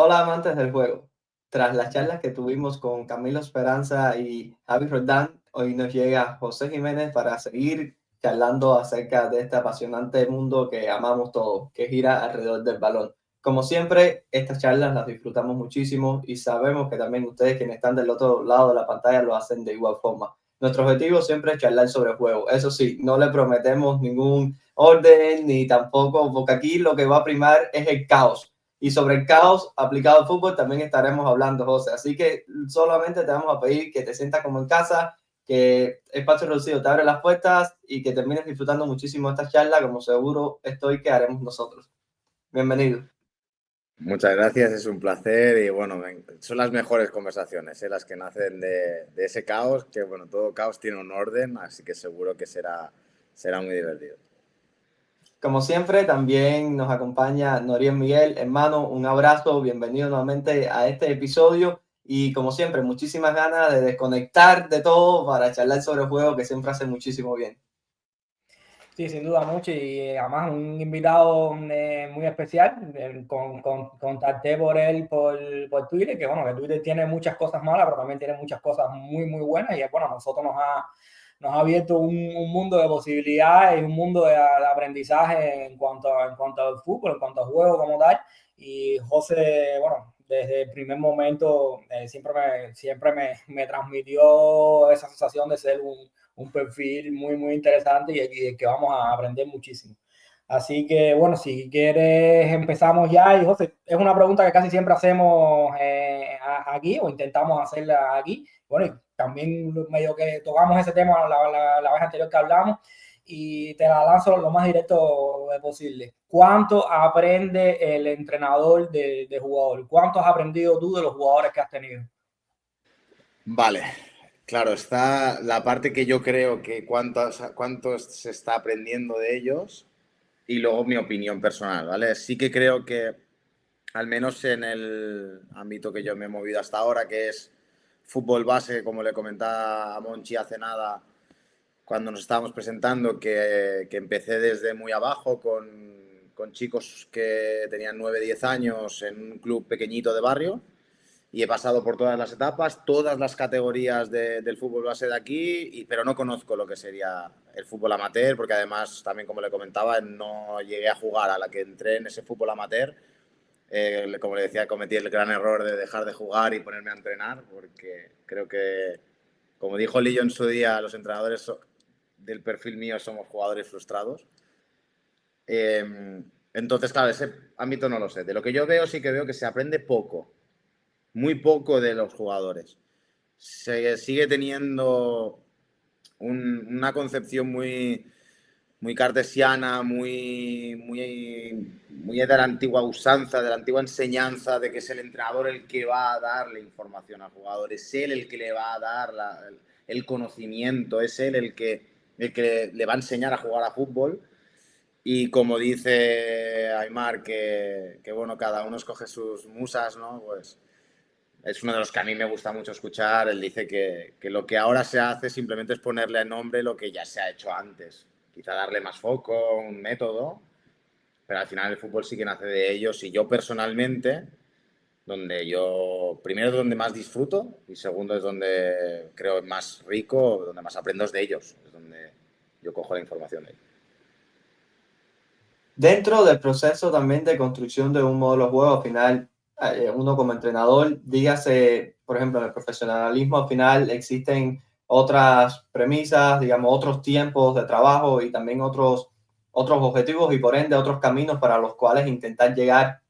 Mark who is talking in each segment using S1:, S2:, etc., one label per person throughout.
S1: Hola amantes del juego. Tras las charlas que tuvimos con Camilo Esperanza y Javi Roldán, hoy nos llega José Jiménez para seguir charlando acerca de este apasionante mundo que amamos todos, que gira alrededor del balón. Como siempre, estas charlas las disfrutamos muchísimo y sabemos que también ustedes quienes están del otro lado de la pantalla lo hacen de igual forma. Nuestro objetivo siempre es charlar sobre el juego. Eso sí, no le prometemos ningún orden ni tampoco, porque aquí lo que va a primar es el caos y sobre el caos aplicado al fútbol también estaremos hablando, José. Así que solamente te vamos a pedir que te sientas como en casa, que Espacio Reducido te abre las puertas y que termines disfrutando muchísimo esta charla, como seguro estoy que haremos nosotros. Bienvenido.
S2: Muchas gracias, es un placer y bueno, son las mejores conversaciones, las que nacen de ese caos, que bueno, todo caos tiene un orden, así que seguro que será muy divertido.
S1: Como siempre, también nos acompaña Noriel Miguel. Hermano, un abrazo, bienvenido nuevamente a este episodio. Y como siempre, muchísimas ganas de desconectar de todo para charlar sobre el juego que siempre hace muchísimo bien.
S3: Sí, sin duda mucho y además un invitado muy especial. Contacté por él por Twitter, que bueno, que Twitter tiene muchas cosas malas, pero también tiene muchas cosas muy, muy buenas y bueno, a nosotros nos ha abierto un mundo de posibilidades y un mundo de aprendizaje en cuanto al fútbol, en cuanto al juego como tal. Y José, bueno, desde el primer momento siempre me transmitió esa sensación de ser un perfil muy, muy interesante y que vamos a aprender muchísimo. Así que, bueno, si quieres empezamos ya. Y José, es una pregunta que casi siempre hacemos aquí o intentamos hacerla aquí. Bueno, y también medio que tocamos ese tema la vez anterior que hablamos y te la lanzo lo más directo posible. ¿Cuánto aprende el entrenador de jugador? ¿Cuánto has aprendido tú de los jugadores que has tenido?
S2: Vale, claro, está la parte que yo creo que cuánto se está aprendiendo de ellos y luego mi opinión personal, ¿vale? Sí que creo que, al menos en el ámbito que yo me he movido hasta ahora, que es fútbol base, como le comentaba a Monchi hace nada, cuando nos estábamos presentando, que empecé desde muy abajo con chicos que tenían 9 10 años en un club pequeñito de barrio y he pasado por todas las etapas, todas las categorías del fútbol base de aquí, pero no conozco lo que sería el fútbol amateur, porque además, también como le comentaba, no llegué a jugar. A la que entré en ese fútbol amateur, como le decía, cometí el gran error de dejar de jugar y ponerme a entrenar, porque creo que, como dijo Lillo en su día, los entrenadores del perfil mío somos jugadores frustrados. Entonces, claro, ese ámbito no lo sé. De lo que yo veo, sí que veo que se aprende poco, muy poco de los jugadores. Se sigue teniendo una concepción muy cartesiana, muy de la antigua usanza, de la antigua enseñanza, de que es el entrenador el que va a dar la información al jugador, es él el que le va a dar el conocimiento, es él el que le va a enseñar a jugar a fútbol. Y como dice Aymar, que bueno, cada uno escoge sus musas, ¿no? Pues es uno de los que a mí me gusta mucho escuchar. Él dice que lo que ahora se hace simplemente es ponerle nombre lo que ya se ha hecho antes. Quizá darle más foco, un método, pero al final el fútbol sí que nace de ellos. Y yo personalmente, primero es donde más disfruto y segundo es donde creo más rico, donde más aprendo es de ellos. Es donde yo cojo la información de ellos.
S1: Dentro del proceso también de construcción de un modelo de juego, al final, uno como entrenador, dígase, por ejemplo, en el profesionalismo, al final existen otras premisas, digamos, otros tiempos de trabajo y también otros objetivos y por ende otros caminos para los cuales intentar llegar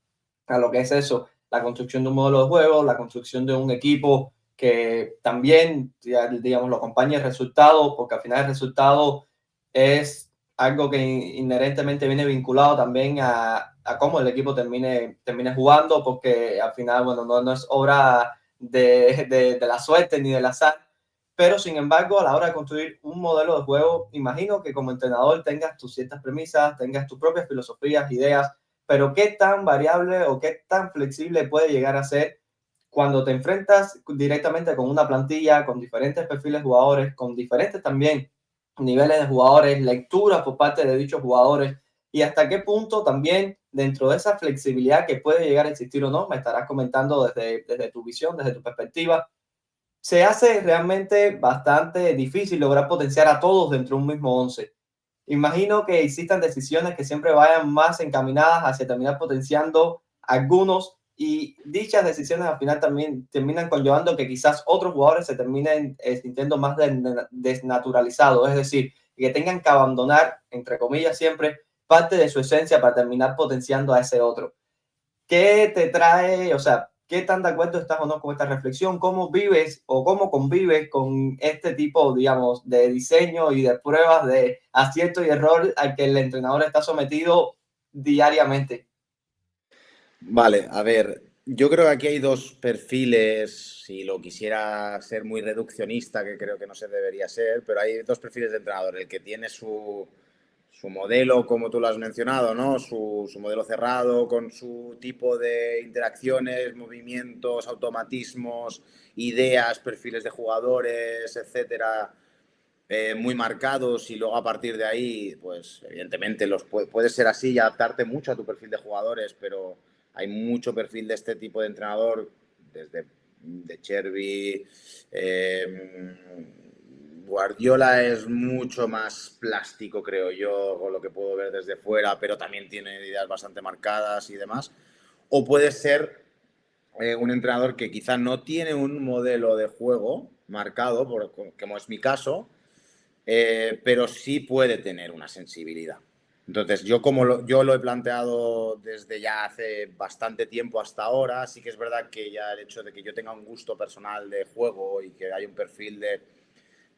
S1: a lo que es eso, la construcción de un modelo de juego, la construcción de un equipo que también, digamos, lo acompañe el resultado, porque al final el resultado es algo que inherentemente viene vinculado también a cómo el equipo termine jugando, porque al final, bueno, no es obra de la suerte ni del azar, pero sin embargo, a la hora de construir un modelo de juego, imagino que como entrenador tengas tus ciertas premisas, tengas tus propias filosofías, ideas, pero qué tan variable o qué tan flexible puede llegar a ser cuando te enfrentas directamente con una plantilla, con diferentes perfiles de jugadores, con diferentes también niveles de jugadores, lecturas por parte de dichos jugadores. y hasta qué punto también dentro de esa flexibilidad que puede llegar a existir o no, me estarás comentando desde tu visión, desde tu perspectiva, se hace realmente bastante difícil lograr potenciar a todos dentro de un mismo once. Imagino que existan decisiones que siempre vayan más encaminadas hacia terminar potenciando algunos y dichas decisiones al final también terminan conllevando que quizás otros jugadores se terminen sintiendo más desnaturalizados, es decir, que tengan que abandonar, entre comillas, siempre parte de su esencia para terminar potenciando a ese otro. ¿Qué te trae, o sea, qué tan de acuerdo estás o no con esta reflexión? ¿Cómo vives o cómo convives con este tipo, digamos, de diseño y de pruebas de acierto y error al que el entrenador está sometido diariamente?
S2: Vale, a ver, yo creo que aquí hay dos perfiles, si lo quisiera ser muy reduccionista, que creo que no se debería ser, pero hay dos perfiles de entrenador, el que tiene su modelo, como tú lo has mencionado, ¿no? Su modelo cerrado, con su tipo de interacciones, movimientos, automatismos, ideas, perfiles de jugadores, etcétera, muy marcados, y luego a partir de ahí, pues evidentemente puede ser así y adaptarte mucho a tu perfil de jugadores, pero hay mucho perfil de este tipo de entrenador, desde de Chervi. Guardiola es mucho más plástico, creo yo, con lo que puedo ver desde fuera, pero también tiene ideas bastante marcadas y demás. O puede ser un entrenador que quizá no tiene un modelo de juego marcado, como es mi caso, pero sí puede tener una sensibilidad. Entonces, yo lo he planteado desde ya hace bastante tiempo hasta ahora. Sí que es verdad que ya el hecho de que yo tenga un gusto personal de juego y que hay un perfil de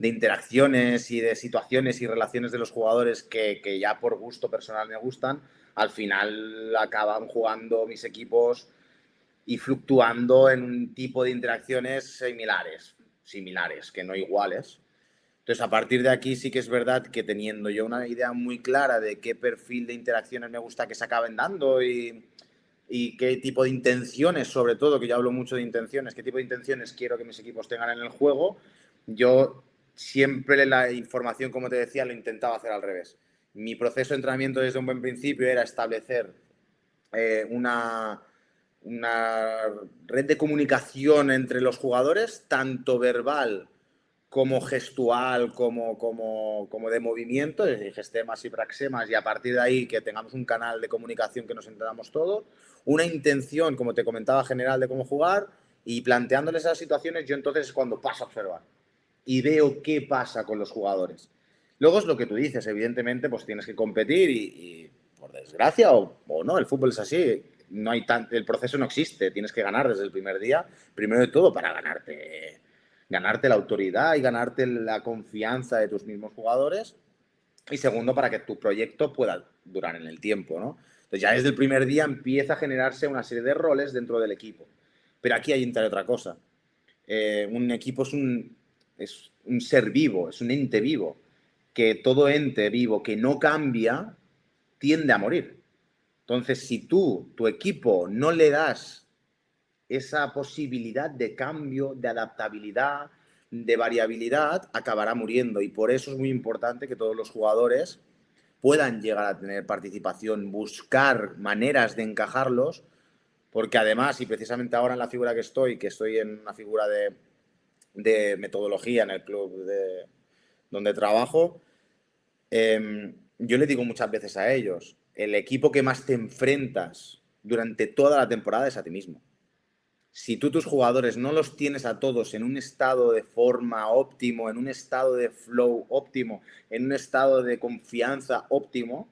S2: interacciones y de situaciones y relaciones de los jugadores que ya por gusto personal me gustan, al final acaban jugando mis equipos y fluctuando en un tipo de interacciones similares, que no iguales. Entonces, a partir de aquí sí que es verdad que teniendo yo una idea muy clara de qué perfil de interacciones me gusta que se acaben dando y qué tipo de intenciones, sobre todo, que yo hablo mucho de intenciones, qué tipo de intenciones quiero que mis equipos tengan en el juego, yo siempre la información, como te decía, lo intentaba hacer al revés. Mi proceso de entrenamiento desde un buen principio era establecer una red de comunicación entre los jugadores, tanto verbal como gestual, como de movimiento, es decir, gestemas y praxemas, y a partir de ahí que tengamos un canal de comunicación que nos entendamos todos, una intención, como te comentaba, general de cómo jugar, y planteándoles esas situaciones, yo entonces es cuando paso a observar y veo qué pasa con los jugadores. Luego es lo que tú dices, evidentemente, pues tienes que competir y por desgracia o no, el fútbol es así, no hay el proceso no existe, tienes que ganar desde el primer día, primero de todo para ganarte la autoridad y ganarte la confianza de tus mismos jugadores, y segundo para que tu proyecto pueda durar en el tiempo, ¿no? Entonces ya desde el primer día empieza a generarse una serie de roles dentro del equipo. Pero aquí hay otra cosa. Un equipo es un ser vivo, es un ente vivo, que todo ente vivo que no cambia tiende a morir. Entonces, si tu equipo, no le das esa posibilidad de cambio, de adaptabilidad, de variabilidad, acabará muriendo. Y por eso es muy importante que todos los jugadores puedan llegar a tener participación, buscar maneras de encajarlos, porque además, y precisamente ahora en la figura que estoy en una figura de metodología en el club donde trabajo, yo le digo muchas veces a ellos, el equipo que más te enfrentas durante toda la temporada es a ti mismo. Si tú tus jugadores no los tienes a todos en un estado de forma óptimo, en un estado de flow óptimo, en un estado de confianza óptimo,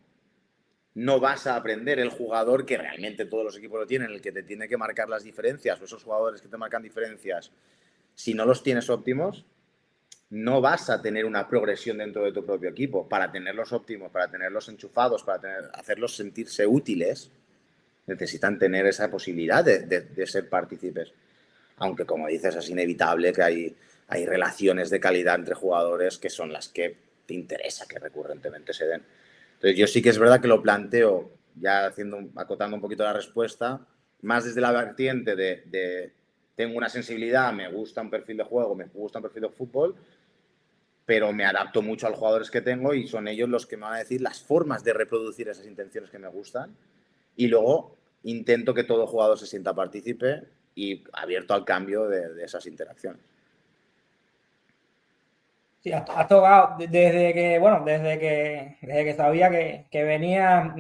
S2: no vas a aprender. El jugador que realmente todos los equipos lo tienen, el que te tiene que marcar las diferencias, o esos jugadores que te marcan diferencias, si no los tienes óptimos, no vas a tener una progresión dentro de tu propio equipo. Para tenerlos óptimos, para tenerlos enchufados, hacerlos sentirse útiles, necesitan tener esa posibilidad de ser partícipes. Aunque, como dices, es inevitable que hay relaciones de calidad entre jugadores que son las que te interesa que recurrentemente se den. Entonces, yo sí que es verdad que lo planteo, ya acotando un poquito la respuesta, más desde la vertiente de tengo una sensibilidad, me gusta un perfil de juego, me gusta un perfil de fútbol, pero me adapto mucho a los jugadores que tengo y son ellos los que me van a decir las formas de reproducir esas intenciones que me gustan. Y luego intento que todo jugador se sienta partícipe y abierto al cambio de esas interacciones.
S3: Sí, has tocado desde que, bueno, desde que sabía que venía,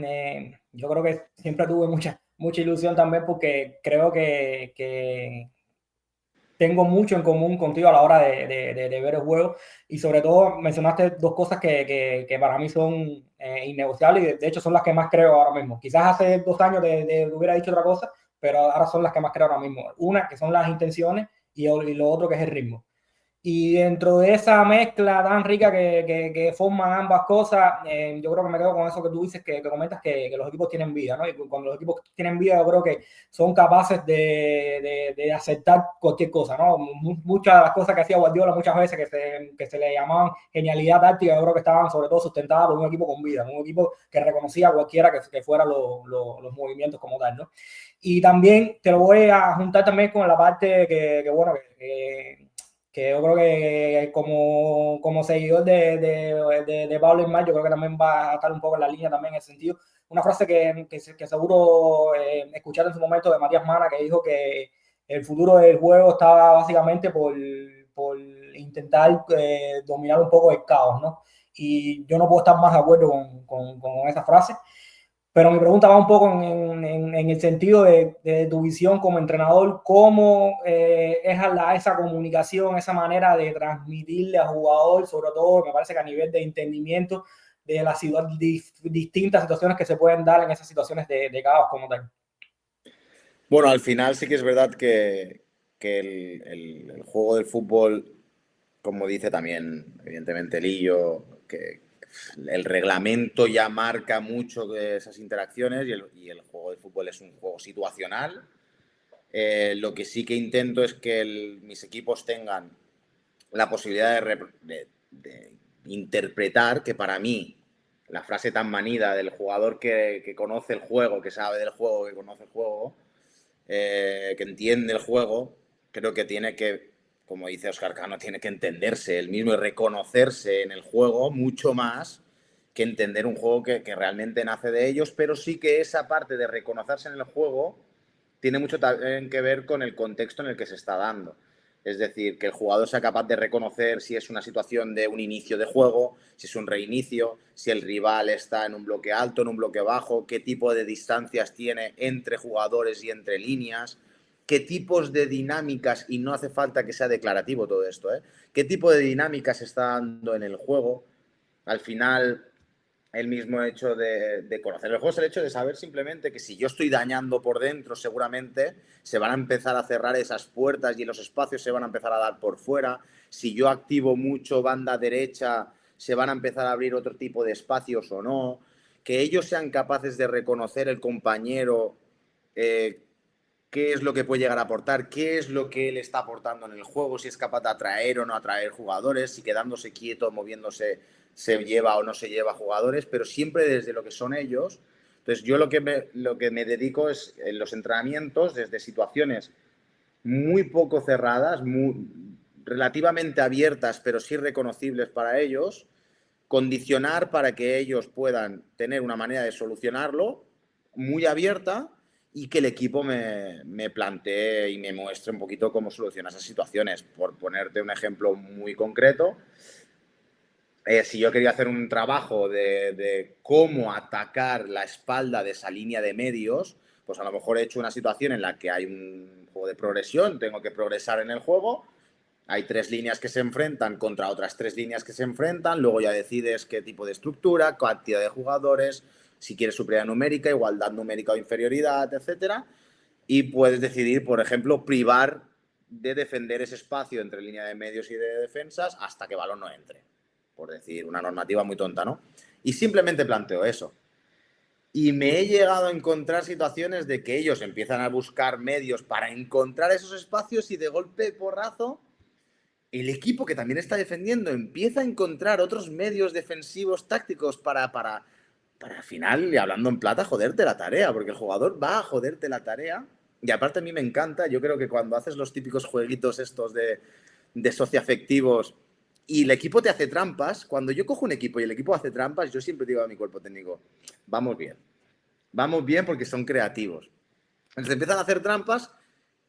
S3: yo creo que siempre tuve mucha ilusión también porque creo que tengo mucho en común contigo a la hora de ver el juego y sobre todo mencionaste dos cosas que para mí son innegociables y de hecho son las que más creo ahora mismo. Quizás hace 2 años te hubiera dicho otra cosa, pero ahora son las que más creo ahora mismo. Una, que son las intenciones y lo otro que es el ritmo. Y dentro de esa mezcla tan rica que forman ambas cosas, yo creo que me quedo con eso que tú dices, que comentas que los equipos tienen vida, ¿no? Y cuando los equipos tienen vida, yo creo que son capaces de aceptar cualquier cosa, ¿no? Muchas de las cosas que hacía Guardiola muchas veces que se le llamaban genialidad táctica, yo creo que estaban sobre todo sustentadas por un equipo con vida, un equipo que reconocía a cualquiera que fuera los movimientos como tal, ¿no? Y también te lo voy a juntar también con la parte bueno, que yo creo que como seguidor de Pablo Ismael, yo creo que también va a estar un poco en la línea también en ese sentido. Una frase que seguro escucharon en su momento de Matías Mana, que dijo que el futuro del juego estaba básicamente por intentar dominar un poco el caos, ¿no? Y yo no puedo estar más de acuerdo con esa frase. Pero mi pregunta va un poco en el sentido de tu visión como entrenador, cómo es esa comunicación, esa manera de transmitirle al jugador, sobre todo me parece que a nivel de entendimiento de las distintas situaciones que se pueden dar en esas situaciones de caos como tal.
S2: Bueno, al final sí que es verdad que el juego del fútbol, como dice también, evidentemente, Lillo, que el reglamento ya marca mucho de esas interacciones y el juego de fútbol es un juego situacional. Lo que sí que intento es que mis equipos tengan la posibilidad de interpretar, que para mí la frase tan manida del jugador que conoce el juego, que sabe del juego, que conoce el juego, que entiende el juego, creo que tiene que, como dice Óscar Cano, tiene que entenderse él mismo y reconocerse en el juego mucho más que entender un juego que realmente nace de ellos, pero sí que esa parte de reconocerse en el juego tiene mucho también que ver con el contexto en el que se está dando. Es decir, que el jugador sea capaz de reconocer si es una situación de un inicio de juego, si es un reinicio, si el rival está en un bloque alto, en un bloque bajo, qué tipo de distancias tiene entre jugadores y entre líneas, qué tipos de dinámicas, y no hace falta que sea declarativo todo esto, qué tipo de dinámicas se está dando en el juego. Al final, el mismo hecho de conocer el juego es el hecho de saber simplemente que si yo estoy dañando por dentro, seguramente se van a empezar a cerrar esas puertas y los espacios se van a empezar a dar por fuera. Si yo activo mucho banda derecha, se van a empezar a abrir otro tipo de espacios o no. Que ellos sean capaces de reconocer el compañero, qué es lo que puede llegar a aportar, qué es lo que él está aportando en el juego, si es capaz de atraer o no atraer jugadores, si quedándose quieto, moviéndose, se lleva o no se lleva jugadores, pero siempre desde lo que son ellos. Entonces yo lo que me dedico es en los entrenamientos, desde situaciones muy poco cerradas, relativamente abiertas, pero sí reconocibles para ellos, condicionar para que ellos puedan tener una manera de solucionarlo muy abierta y que el equipo me plantee y me muestre un poquito cómo soluciona esas situaciones. Por ponerte un ejemplo muy concreto, si yo quería hacer un trabajo de cómo atacar la espalda de esa línea de medios, pues a lo mejor he hecho una situación en la que hay un juego de progresión, tengo que progresar en el juego, hay 3 líneas que se enfrentan contra otras 3 líneas que se enfrentan, luego ya decides qué tipo de estructura, cantidad de jugadores, si quieres superioridad numérica, igualdad numérica o inferioridad, etcétera, y puedes decidir, por ejemplo, privar de defender ese espacio entre línea de medios y de defensas hasta que balón no entre, por decir una normativa muy tonta, ¿no? Y simplemente planteo eso. Y me he llegado a encontrar situaciones de que ellos empiezan a buscar medios para encontrar esos espacios y de golpe porrazo el equipo que también está defendiendo empieza a encontrar otros medios defensivos tácticos para al final, y hablando en plata, joderte la tarea, porque el jugador va a joderte la tarea. Y aparte a mí me encanta, yo creo que cuando haces los típicos jueguitos estos de socioafectivos, y el equipo te hace trampas. Cuando yo cojo un equipo y el equipo hace trampas, yo siempre digo a mi cuerpo técnico, vamos bien porque son creativos. Entonces empiezan a hacer trampas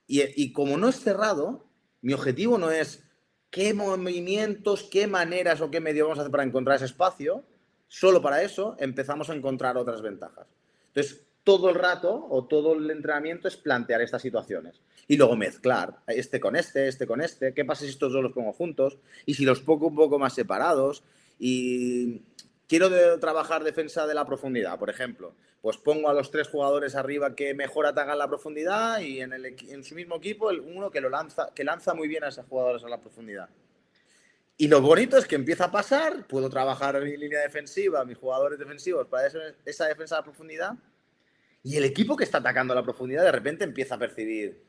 S2: y como no es cerrado, mi objetivo no es qué movimientos, qué maneras o qué medios vamos a hacer para encontrar ese espacio. Solo para eso empezamos a encontrar otras ventajas. Entonces, todo el rato o todo el entrenamiento es plantear estas situaciones. Y luego mezclar este con este con este. ¿Qué pasa si estos dos los pongo juntos? Y si los pongo un poco más separados. Y quiero trabajar defensa de la profundidad, por ejemplo. Pues pongo a los 3 jugadores arriba que mejor atacan la profundidad y en su mismo equipo uno que lanza muy bien a esos jugadores a la profundidad. Y lo bonito es que empieza a pasar, puedo trabajar mi línea defensiva, mis jugadores defensivos para esa defensa a la profundidad, y el equipo que está atacando a la profundidad de repente empieza a percibir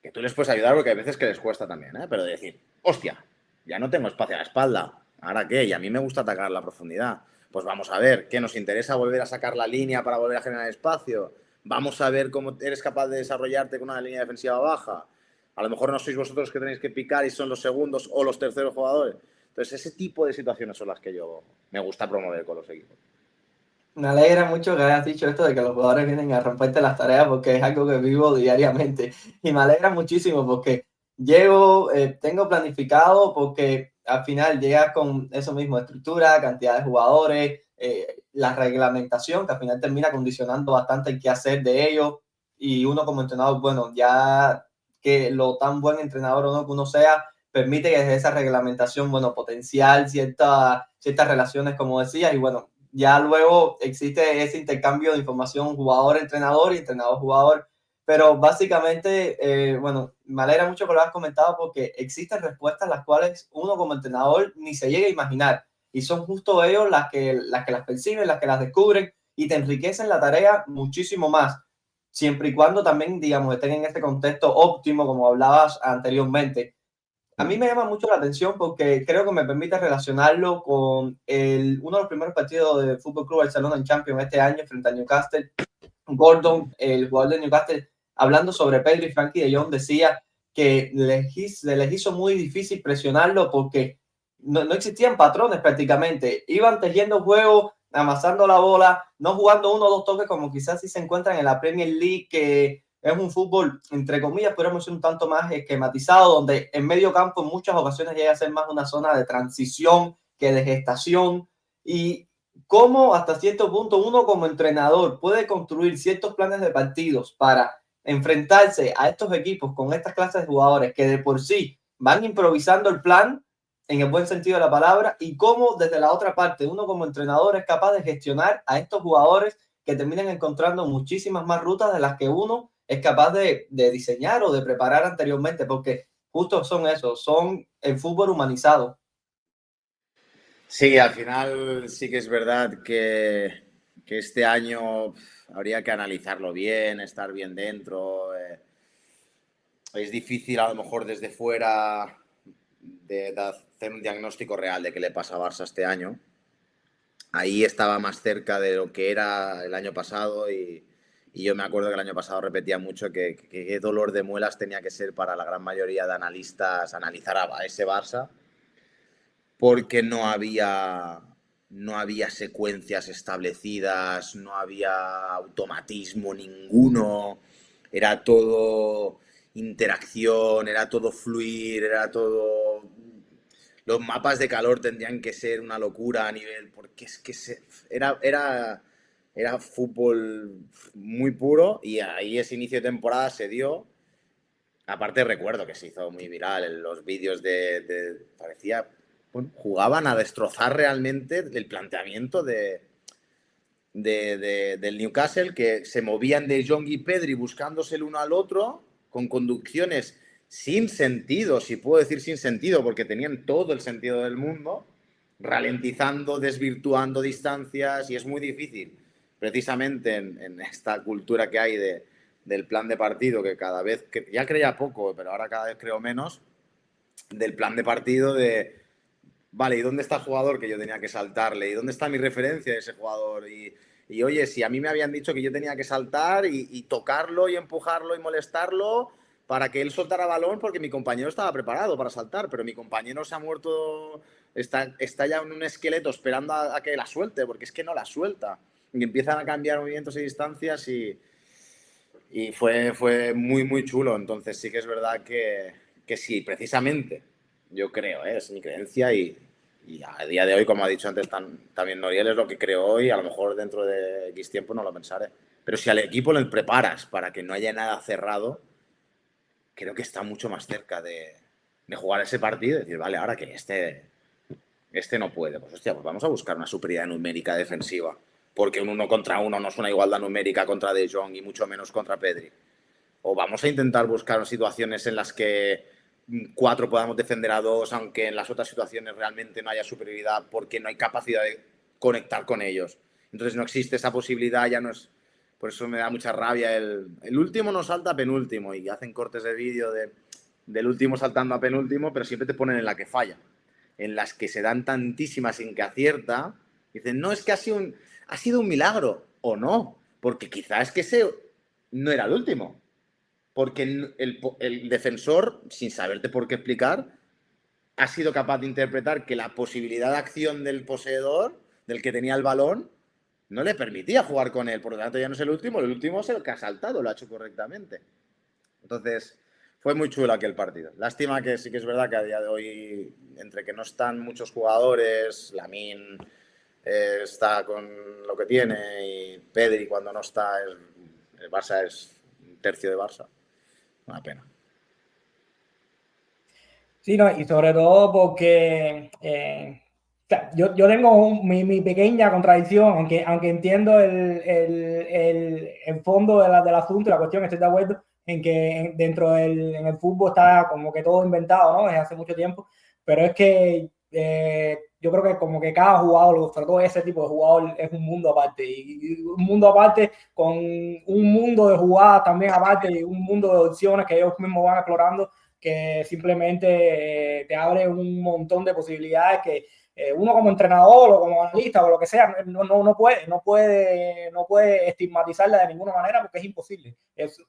S2: que tú les puedes ayudar, porque hay veces que les cuesta también, ¿eh? Pero de decir, hostia, ya no tengo espacio a la espalda, ¿ahora qué? Y a mí me gusta atacar la profundidad. Pues vamos a ver, ¿qué nos interesa volver a sacar la línea para volver a generar espacio? Vamos a ver cómo eres capaz de desarrollarte con una línea defensiva baja. A lo mejor no sois vosotros que tenéis que picar y son los segundos o los terceros jugadores. Entonces, ese tipo de situaciones son las que yo me gusta promover con los equipos.
S1: Me alegra mucho que hayas dicho esto de que los jugadores vienen a romperte las tareas porque es algo que vivo diariamente. Y me alegra muchísimo porque tengo planificado porque al final llegas con eso mismo, estructura, cantidad de jugadores, la reglamentación que al final termina condicionando bastante el qué hacer de ellos. Y uno como entrenador, bueno, ya que lo tan buen entrenador o no que uno sea, permite que desde esa reglamentación, bueno, potencial ciertas relaciones, como decía, y bueno, ya luego existe ese intercambio de información jugador-entrenador y entrenador-jugador, pero básicamente, bueno, me alegra mucho que lo has comentado porque existen respuestas las cuales uno como entrenador ni se llega a imaginar y son justo ellos las perciben, las que las descubren y te enriquecen la tarea muchísimo más, siempre y cuando también, digamos, estén en este contexto óptimo, como hablabas anteriormente. A mí me llama mucho la atención porque creo que me permite relacionarlo con uno de los primeros partidos del Fútbol Club Barcelona en Champions este año frente a Newcastle. Gordon, el jugador de Newcastle, hablando sobre Pedri y Frankie de Jong, decía que les hizo muy difícil presionarlo porque no existían patrones prácticamente. Iban tejiendo juego, amasando la bola, no jugando uno o dos toques como quizás si se encuentran en la Premier League, que es un fútbol, entre comillas, podríamos decir un tanto más esquematizado, donde en medio campo en muchas ocasiones llega a ser más una zona de transición que de gestación. Y cómo hasta cierto punto uno como entrenador puede construir ciertos planes de partidos para enfrentarse a estos equipos con estas clases de jugadores que de por sí van improvisando el plan en el buen sentido de la palabra, y cómo desde la otra parte uno como entrenador es capaz de gestionar a estos jugadores que terminan encontrando muchísimas más rutas de las que uno es capaz de diseñar o de preparar anteriormente, porque justo son eso, son el fútbol humanizado.
S2: Sí, al final sí que es verdad que este año habría que analizarlo bien, estar bien dentro. Es difícil a lo mejor desde fuera de hacer un diagnóstico real de qué le pasa a Barça este año. Ahí estaba más cerca de lo que era el año pasado y yo me acuerdo que el año pasado repetía mucho que qué dolor de muelas tenía que ser para la gran mayoría de analistas analizar a ese Barça, porque no había secuencias establecidas, no había automatismo ninguno, era todo interacción, era todo fluir, era todo... Los mapas de calor tendrían que ser una locura a nivel, porque es que era fútbol muy puro y ahí ese inicio de temporada se dio. Aparte recuerdo que se hizo muy viral en los vídeos parecía, bueno, jugaban a destrozar realmente el planteamiento del Newcastle, que se movían de Jong y Pedri buscándose el uno al otro, con conducciones sin sentido, si puedo decir sin sentido, porque tenían todo el sentido del mundo, ralentizando, desvirtuando distancias, y es muy difícil, precisamente en esta cultura que hay del plan de partido, que cada vez, ya creía poco, pero ahora cada vez creo menos, del plan de partido vale, ¿y dónde está el jugador que yo tenía que saltarle? ¿Y dónde está mi referencia de ese jugador? Oye, si a mí me habían dicho que yo tenía que saltar y tocarlo y empujarlo y molestarlo, para que él soltara balón porque mi compañero estaba preparado para saltar, pero mi compañero se ha muerto, está ya en un esqueleto esperando a que la suelte, porque es que no la suelta. Y empiezan a cambiar movimientos y distancias y fue muy, muy chulo. Entonces sí que es verdad que sí, precisamente, yo creo, es mi creencia y a día de hoy, como ha dicho antes también Noriel, es lo que creo hoy, a lo mejor dentro de X tiempo no lo pensaré. Pero si al equipo le preparas para que no haya nada cerrado, creo que está mucho más cerca de jugar ese partido y decir, vale, ahora que este no puede, pues hostia, pues vamos a buscar una superioridad numérica defensiva, porque un 1 contra 1 no es una igualdad numérica contra De Jong y mucho menos contra Pedri. O vamos a intentar buscar situaciones en las que 4 podamos defender a 2, aunque en las otras situaciones realmente no haya superioridad porque no hay capacidad de conectar con ellos. Entonces no existe esa posibilidad, ya no es... Por eso me da mucha rabia el último no salta a penúltimo y hacen cortes de vídeo del último saltando a penúltimo, pero siempre te ponen en la que falla. En las que se dan tantísimas sin que acierta, dicen, no, es que ha sido un milagro, o no, porque quizás es que ese no era el último. Porque el defensor, sin saberte por qué explicar, ha sido capaz de interpretar que la posibilidad de acción del poseedor, del que tenía el balón, no le permitía jugar con él. Por lo tanto, ya no es el último es el que ha saltado, lo ha hecho correctamente. Entonces, fue muy chulo aquel partido. Lástima que sí que es verdad que a día de hoy, entre que no están muchos jugadores, Lamine está con lo que tiene y Pedri cuando no está, el Barça es un tercio de Barça. Una pena.
S3: Sí, no, y sobre todo porque o sea, yo tengo mi pequeña contradicción, aunque entiendo el fondo del asunto y la cuestión, estoy de acuerdo en que dentro en el fútbol está como que todo inventado, ¿no? Desde hace mucho tiempo, pero es que yo creo que como que cada jugador, sobre todo ese tipo de jugador, es un mundo aparte, y un mundo aparte con un mundo de jugadas también aparte y un mundo de opciones que ellos mismos van explorando que simplemente te abre un montón de posibilidades que uno como entrenador o como analista o lo que sea no puede estigmatizarla de ninguna manera porque es imposible.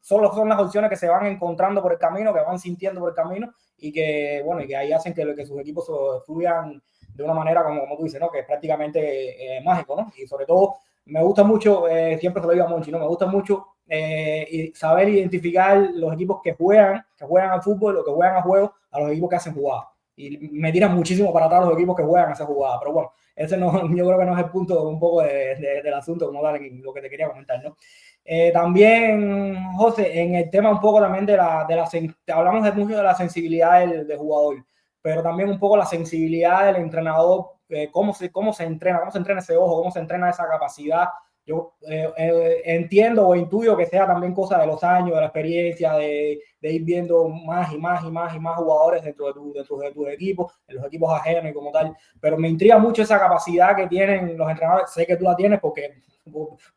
S3: Solo son las opciones que se van encontrando por el camino, que van sintiendo por el camino y que, bueno, y que ahí hacen que sus equipos fluyan de una manera como tú dices, ¿no? Que es prácticamente mágico, ¿no? Y sobre todo me gusta mucho, siempre se lo digo a Monchi, ¿no? Me gusta mucho y saber identificar los equipos que juegan al fútbol o que juegan a juegos a los equipos que hacen jugadas. Y me tiran muchísimo para atrás los equipos que juegan a esa jugada. Pero bueno, ese no, yo creo que no es el punto un poco del asunto, como tal, lo que te quería comentar, ¿no? También, José, en el tema un poco también hablamos de mucho de la sensibilidad del jugador, pero también un poco la sensibilidad del entrenador, cómo se entrena ese ojo, cómo se entrena esa capacidad. Yo entiendo o intuyo que sea también cosa de los años, de la experiencia, de ir viendo más y más jugadores dentro de tu equipo, en los equipos ajenos y como tal. Pero me intriga mucho esa capacidad que tienen los entrenadores. Sé que tú la tienes porque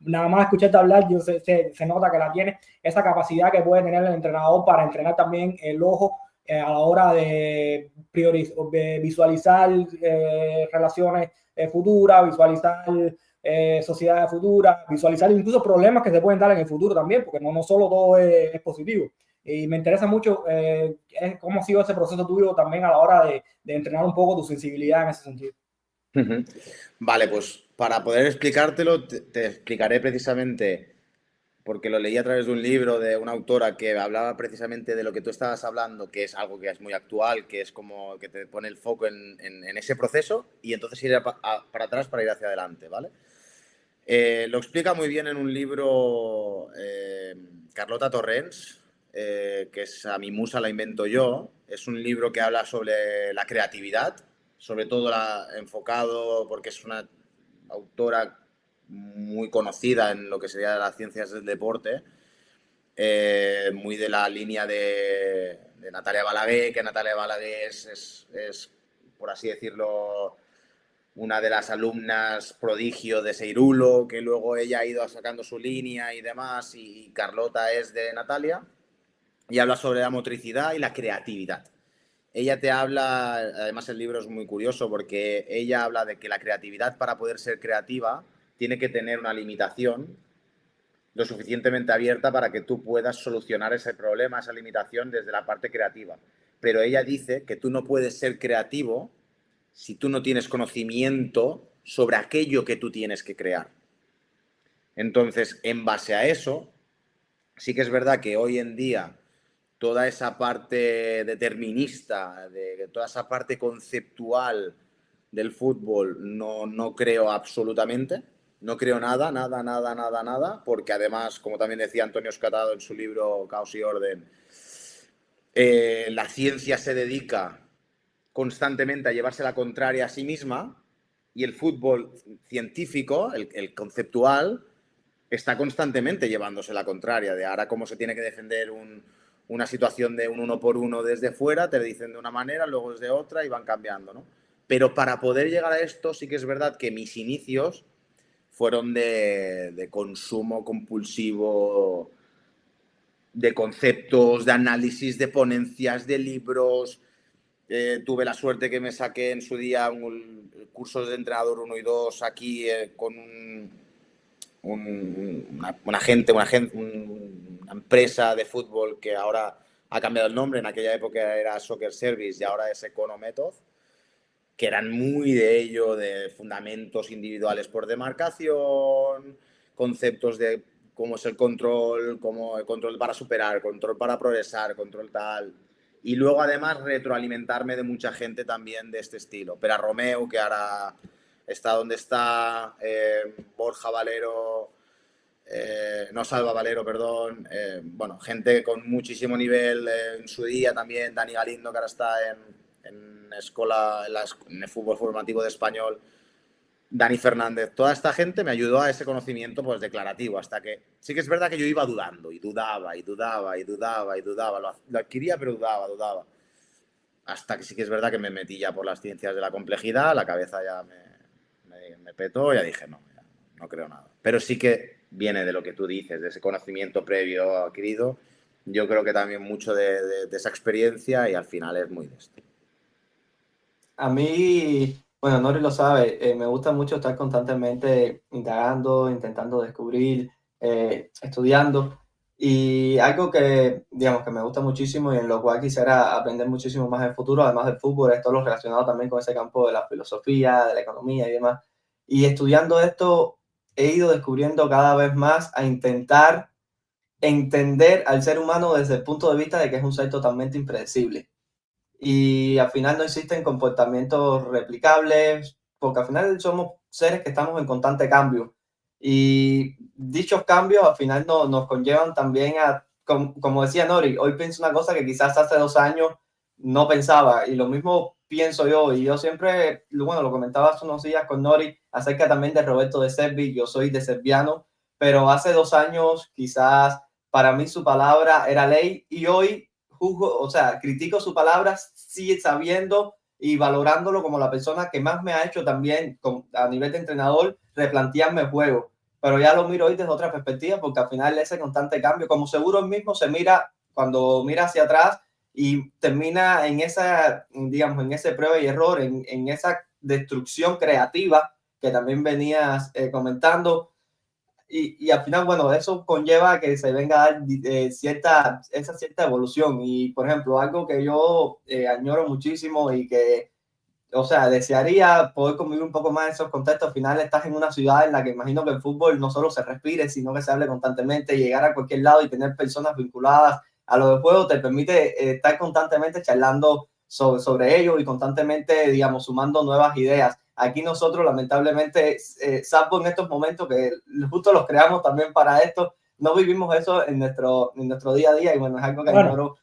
S3: nada más escucharte hablar, se nota que la tienes. Esa capacidad que puede tener el entrenador para entrenar también el ojo a la hora de visualizar relaciones futuras, visualizar sociedades futuras, visualizar incluso problemas que se pueden dar en el futuro también, porque no solo todo es positivo. Y me interesa mucho cómo ha sido ese proceso tuyo también a la hora de entrenar un poco tu sensibilidad en ese sentido.
S2: Vale, pues para poder explicártelo, te explicaré precisamente, porque lo leí a través de un libro de una autora que hablaba precisamente de lo que tú estabas hablando, que es algo que es muy actual, que es como que te pone el foco en ese proceso y entonces ir para atrás para ir hacia adelante, ¿vale? Lo explica muy bien en un libro Carlota Torrents, que es A mi musa la invento yo. Es un libro que habla sobre la creatividad, sobre todo enfocado porque es una autora muy conocida en lo que sería las ciencias del deporte, muy de la línea de Natalia Balaguer, que Natalia Balaguer es, por así decirlo, una de las alumnas prodigio de Seirulo, que luego ella ha ido sacando su línea y demás, y Carlota es de Natalia, y habla sobre la motricidad y la creatividad. Ella te habla, además el libro es muy curioso porque ella habla de que la creatividad, para poder ser creativa, tiene que tener una limitación, lo suficientemente abierta para que tú puedas solucionar ese problema, esa limitación desde la parte creativa. Pero ella dice que tú no puedes ser creativo si tú no tienes conocimiento sobre aquello que tú tienes que crear. Entonces, en base a eso, sí que es verdad que hoy en día toda esa parte determinista, de toda esa parte conceptual del fútbol no creo absolutamente. No creo nada, porque además, como también decía Antonio Escatado en su libro Caos y Orden, la ciencia se dedica constantemente a llevarse la contraria a sí misma y el fútbol científico, el conceptual, está constantemente llevándose la contraria de ahora cómo se tiene que defender una situación de un 1-por-1 desde fuera, te dicen de una manera, luego es de otra y van cambiando, ¿no? Pero para poder llegar a esto sí que es verdad que mis inicios fueron de consumo compulsivo de conceptos, de análisis, de ponencias, de libros. Tuve la suerte que me saqué en su día cursos de entrenador 1 y 2 aquí con una empresa de fútbol que ahora ha cambiado el nombre, en aquella época era Soccer Service y ahora es Econo Method, que eran muy de ello, de fundamentos individuales por demarcación, conceptos de cómo es el control para superar, control para progresar, control tal. Y luego además retroalimentarme de mucha gente también de este estilo. Pera Romeu, que ahora está donde está, Borja Valero, no Salva Valero, perdón, bueno, gente con muchísimo nivel en su día también, Dani Galindo, que ahora está en el fútbol formativo de Español, Dani Fernández, toda esta gente me ayudó a ese conocimiento pues declarativo, hasta que sí que es verdad que yo iba dudando y dudaba, lo adquiría pero dudaba, hasta que sí que es verdad que me metí ya por las ciencias de la complejidad, la cabeza ya me petó, ya dije no creo nada, pero sí que viene de lo que tú dices, de ese conocimiento previo adquirido, yo creo que también mucho de esa experiencia y al final es muy de esto.
S1: A mí, bueno, Nori lo sabe, me gusta mucho estar constantemente indagando, intentando descubrir, estudiando. Y algo que, digamos, que me gusta muchísimo y en lo cual quisiera aprender muchísimo más en el futuro, además del fútbol, es todo lo relacionado también con ese campo de la filosofía, de la economía y demás. Y estudiando esto, he ido descubriendo cada vez más a intentar entender al ser humano desde el punto de vista de que es un ser totalmente impredecible y al final no existen comportamientos replicables, porque al final somos seres que estamos en constante cambio. Y dichos cambios al final nos conllevan también a, como decía Nori, hoy pienso una cosa que quizás hace 2 años no pensaba, y lo mismo pienso yo, y yo siempre, bueno, lo comentaba hace unos días con Nori acerca también de Roberto de Servi, yo soy de Serbiano, pero hace 2 años quizás para mí su palabra era ley, y hoy juzgo, o sea, critico su palabra, sigue sabiendo y valorándolo como la persona que más me ha hecho también a nivel de entrenador replantearme el juego. Pero ya lo miro hoy desde otra perspectiva, porque al final ese constante cambio, como seguro él mismo se mira cuando mira hacia atrás y termina en esa, digamos, en ese prueba y error, en esa destrucción creativa que también venías comentando. Y al final, bueno, eso conlleva a que se venga a dar esa cierta evolución. Y, por ejemplo, algo que yo añoro muchísimo y que, o sea, desearía poder convivir un poco más en esos contextos. Al final estás en una ciudad en la que imagino que el fútbol no solo se respire, sino que se hable constantemente, llegar a cualquier lado y tener personas vinculadas a lo del juego te permite estar constantemente charlando sobre ello y constantemente, digamos, sumando nuevas ideas. Aquí nosotros, lamentablemente, salvo en estos momentos que justo los creamos también para esto, no vivimos eso en nuestro día a día y bueno, es algo que añoro.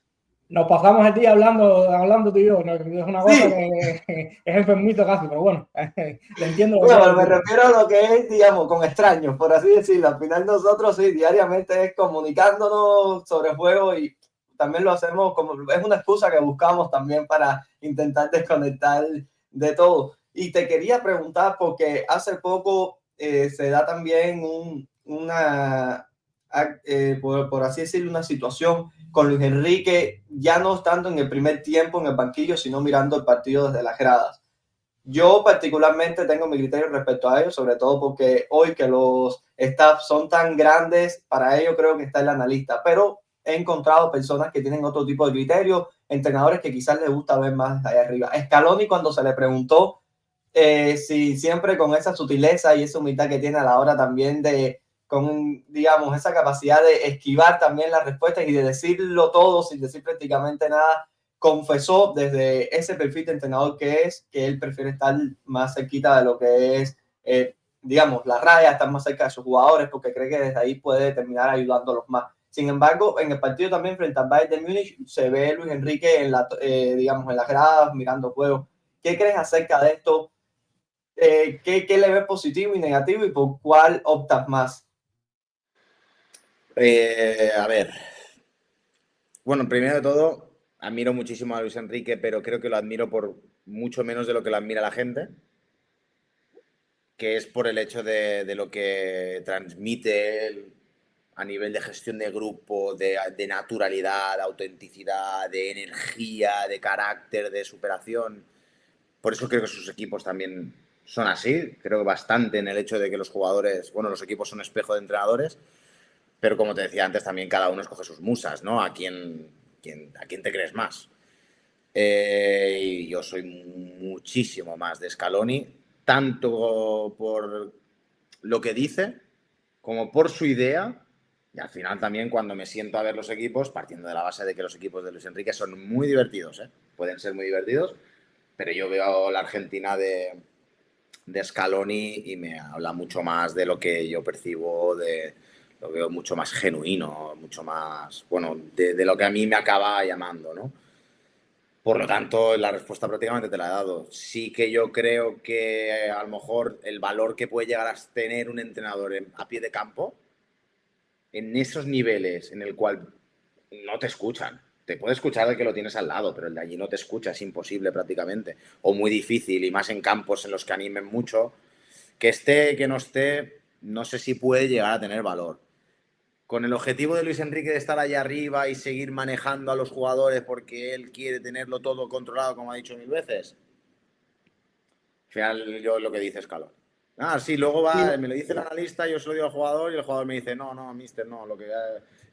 S3: Nos pasamos el día hablando tú y yo, ¿no? Es una cosa que es enfermito casi, pero bueno, le entiendo.
S1: Bueno, pero me refiero a lo que es, digamos, con extraños, por así decirlo. Al final nosotros sí, diariamente es comunicándonos sobre el juego y también lo hacemos como, es una excusa que buscamos también para intentar desconectar de todo. Y te quería preguntar, porque hace poco se da también por así decirlo, una situación con Luis Enrique, ya no estando en el primer tiempo en el banquillo, sino mirando el partido desde las gradas. Yo particularmente tengo mi criterio respecto a ello, sobre todo porque hoy que los staffs son tan grandes, para ello creo que está el analista, pero he encontrado personas que tienen otro tipo de criterio, entrenadores que quizás les gusta ver más allá arriba. Scaloni, cuando se le preguntó si siempre con esa sutileza y esa humildad que tiene a la hora también de, con, digamos, esa capacidad de esquivar también las respuestas y de decirlo todo sin decir prácticamente nada, confesó desde ese perfil de entrenador que es, que él prefiere estar más cerquita de lo que es, digamos, la raya, estar más cerca de sus jugadores, porque cree que desde ahí puede terminar ayudándolos más. Sin embargo, en el partido también frente al Bayern de Múnich se ve Luis Enrique en la, digamos, en las gradas mirando juegos. ¿Qué crees acerca de esto? ¿Qué le ves positivo y negativo y por cuál optas más?
S2: A ver, bueno, primero de todo, admiro muchísimo a Luis Enrique, pero creo que lo admiro por mucho menos de lo que lo admira la gente, que es por el hecho de lo que transmite él a nivel de gestión de grupo, de naturalidad, de autenticidad, de energía, de carácter, de superación. Por eso creo que sus equipos también son así. Creo que bastante en el hecho de que los jugadores, bueno, los equipos son espejo de entrenadores, pero como te decía antes, también cada uno escoge sus musas, ¿no? A quién te crees más. Y yo soy muchísimo más de Scaloni, tanto por lo que dice como por su idea. Y al final también cuando me siento a ver los equipos, partiendo de la base de que los equipos de Luis Enrique son muy divertidos, ¿eh? Pueden ser muy divertidos, pero yo veo la Argentina de Scaloni y me habla mucho más de lo que yo percibo, lo veo mucho más genuino, mucho más, bueno, de lo que a mí me acaba llamando, ¿no? Por lo tanto, la respuesta prácticamente te la he dado. Sí que yo creo que a lo mejor el valor que puede llegar a tener un entrenador a pie de campo, en esos niveles en el cual no te escuchan. Te puede escuchar el que lo tienes al lado, pero el de allí no te escucha, es imposible prácticamente. O muy difícil, y más en campos en los que animen mucho. Que esté, que no esté, no sé si puede llegar a tener valor. Con el objetivo de Luis Enrique de estar allá arriba y seguir manejando a los jugadores porque él quiere tenerlo todo controlado, como ha dicho mil veces. Al final, yo lo que dice es calor. Ah, sí, luego
S1: Y,
S2: va, me lo dice el analista, yo se lo digo al jugador y el jugador me dice, no, mister, no, lo que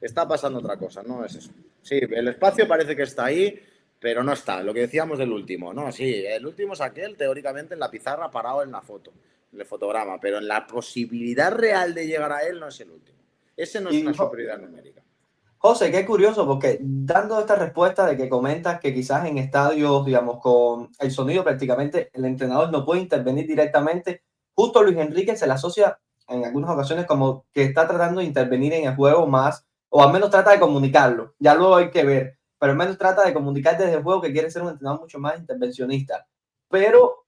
S2: está pasando otra cosa, no es eso. Sí, el espacio parece que está ahí, pero no está. Lo que decíamos del último, no, sí, el último es aquel teóricamente en la pizarra parado en la foto, en el fotograma, pero en la posibilidad real de llegar a él no es el último. Ese no es
S1: y
S2: una superioridad numérica.
S1: José, qué curioso, porque dando esta respuesta de que comentas que quizás en estadios, digamos, con el sonido prácticamente el entrenador no puede intervenir directamente, justo Luis Enrique se le asocia en algunas ocasiones como que está tratando de intervenir en el juego más, o al menos trata de comunicarlo, ya luego hay que ver, pero al menos trata de comunicar desde el juego que quiere ser un entrenador mucho más intervencionista. Pero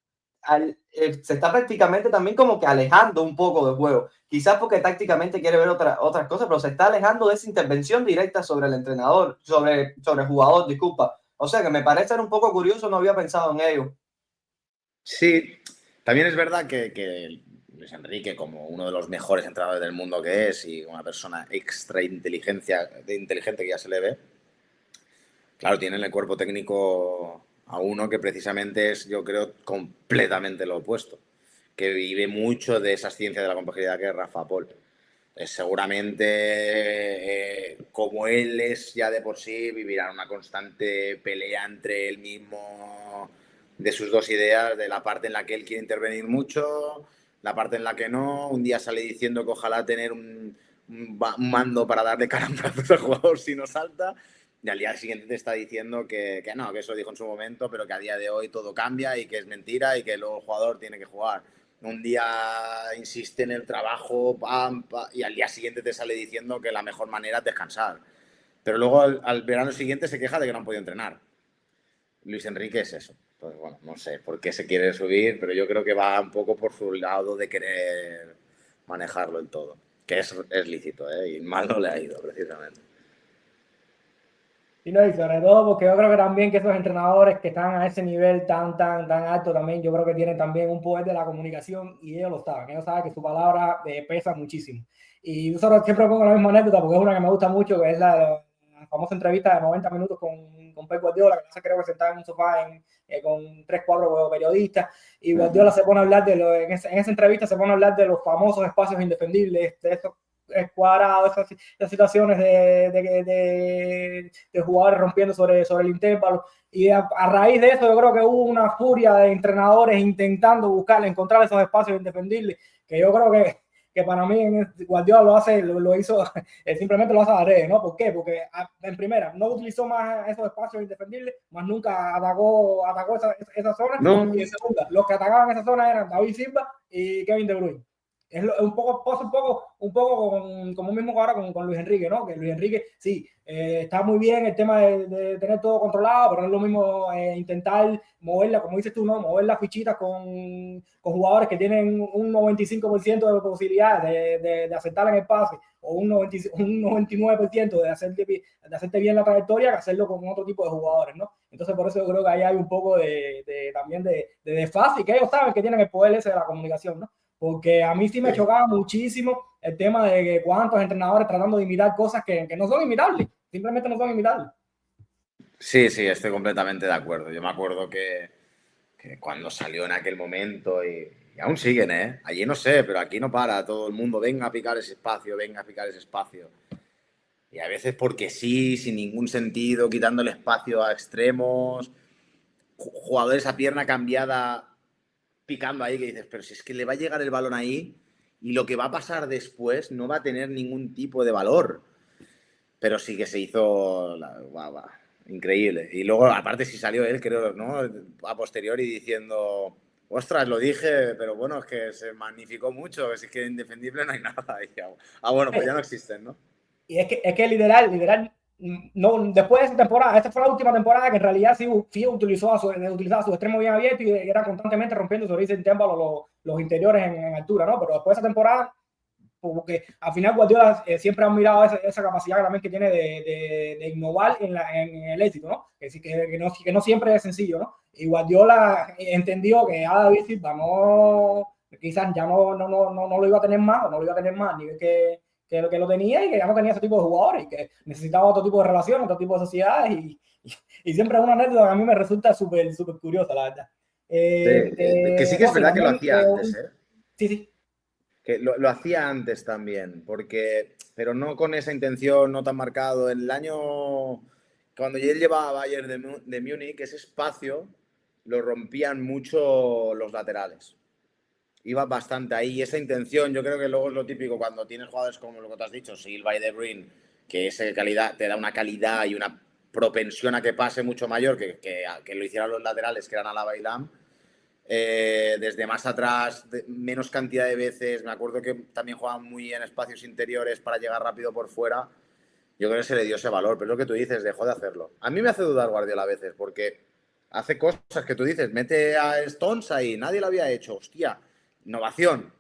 S1: se está prácticamente también como que alejando un poco del juego. Quizás porque tácticamente quiere ver otras cosas, pero se está alejando de esa intervención directa sobre el entrenador, sobre el jugador, disculpa. O sea que me parece ser un poco curioso, no había pensado en ello.
S2: Sí, también es verdad que Luis Enrique, como uno de los mejores entrenadores del mundo que es y una persona extra inteligente que ya se le ve, claro, tiene en el cuerpo técnico a uno que precisamente es, yo creo, completamente lo opuesto, que vive mucho de esa ciencia de la complejidad que es Rafa Pol. Seguramente, como él es ya de por sí, vivirá una constante pelea entre él mismo de sus dos ideas, de la parte en la que él quiere intervenir mucho, la parte en la que no. Un día sale diciendo que ojalá tener un mando para darle carambrazos al jugador si no salta, y al día siguiente te está diciendo que no, que eso lo dijo en su momento, pero que a día de hoy todo cambia y que es mentira y que luego el jugador tiene que jugar. Un día insiste en el trabajo y al día siguiente te sale diciendo que la mejor manera es descansar. Pero luego al verano siguiente se queja de que no han podido entrenar. Luis Enrique es eso. Entonces, bueno, no sé por qué se quiere subir, pero yo creo que va un poco por su lado de querer manejarlo en todo. Que es lícito, ¿eh? Y mal no le ha ido, precisamente.
S3: Y no, y sobre todo porque yo creo que también que esos entrenadores que están a ese nivel tan alto también, yo creo que tienen también un poder de la comunicación y ellos lo saben. Ellos saben que su palabra pesa muchísimo. Y yo siempre pongo la misma anécdota porque es una que me gusta mucho, que es la famosa entrevista de 90 minutos con Pep Guardiola, que se creo que sentaba en un sofá con 3-4 periodistas, y Guardiola se pone a hablar en esa entrevista se pone a hablar de los famosos espacios indefendibles, de esos cuadrados, esas situaciones de jugadores rompiendo sobre el intervalo. Y a raíz de eso yo creo que hubo una furia de entrenadores intentando encontrar esos espacios indefendibles, que yo creo que para mí Guardiola lo hizo, simplemente lo hace a la red, ¿no? ¿Por qué? Porque en primera no utilizó más esos espacios indefendibles, más nunca atacó esa zona.
S2: No.
S3: Y en segunda, los que atacaban esa zona eran David Silva y Kevin De Bruyne. Es un poco como mismo ahora con Luis Enrique, ¿no? Que Luis Enrique sí, está muy bien el tema de tener todo controlado, pero no es lo mismo intentar moverla, como dices tú, ¿no? Mover las fichitas con jugadores que tienen un 95% de posibilidades de aceptar en el pase, o un 99% de hacerte bien la trayectoria, que hacerlo con otro tipo de jugadores, ¿no? Entonces por eso yo creo que ahí hay un poco también de desfase, y que ellos saben que tienen el poder ese de la comunicación, ¿no? Porque a mí sí me chocaba muchísimo el tema de que cuántos entrenadores tratando de imitar cosas que no son imitables, simplemente no son imitables.
S2: Sí, estoy completamente de acuerdo. Yo me acuerdo que cuando salió en aquel momento, y aún siguen, ¿eh? Allí no sé, pero aquí no para todo el mundo, venga a picar ese espacio, venga a picar ese espacio. Y a veces porque sí, sin ningún sentido, quitándole espacio a extremos, jugadores a pierna cambiada picando ahí, que dices, pero si es que le va a llegar el balón ahí y lo que va a pasar después no va a tener ningún tipo de valor. Pero sí que se hizo increíble. Y luego, aparte, sí salió él, creo, ¿no? A posteriori diciendo, ostras, lo dije, pero bueno, es que se magnificó mucho, es que indefendible no hay nada. Y bueno, pues ya no existen, ¿no?
S3: Y es que literal, no, después de esa temporada, esta fue la última temporada que en realidad sí utilizaba su extremo bien abierto y era constantemente rompiendo sobre ese intervalo los interiores en altura, ¿no? Pero después de esa temporada, porque al final Guardiola siempre ha mirado esa capacidad también que tiene de innovar en el éxito, ¿no? Que no siempre es sencillo, ¿no? Y Guardiola entendió que a David Silva quizás ya no lo iba a tener más, o no lo iba a tener más a nivel que lo tenía, y que ya no tenía ese tipo de jugadores, y que necesitaba otro tipo de relaciones, otro tipo de sociedades, y siempre es una anécdota que a mí me resulta súper curiosa, la verdad.
S2: Que sí que es verdad que lo hacía antes, ¿eh?
S3: Sí.
S2: Que lo hacía antes también, pero no con esa intención, no tan marcado. En el año, cuando él llevaba a Bayern de Múnich, ese espacio lo rompían mucho los laterales. Iba bastante ahí, y esa intención, yo creo que luego es lo típico cuando tienes jugadores como lo que te has dicho, Silva y De Bruyne, que esa calidad te da una calidad y una propensión a que pase mucho mayor que lo hicieran los laterales, que eran Alaba y Lam. Desde más atrás, menos cantidad de veces. Me acuerdo que también jugaban muy en espacios interiores para llegar rápido por fuera. Yo creo que se le dio ese valor, pero es lo que tú dices, dejó de hacerlo. A mí me hace dudar Guardiola a veces, porque hace cosas que tú dices, mete a Stones ahí, nadie lo había hecho, hostia, innovación.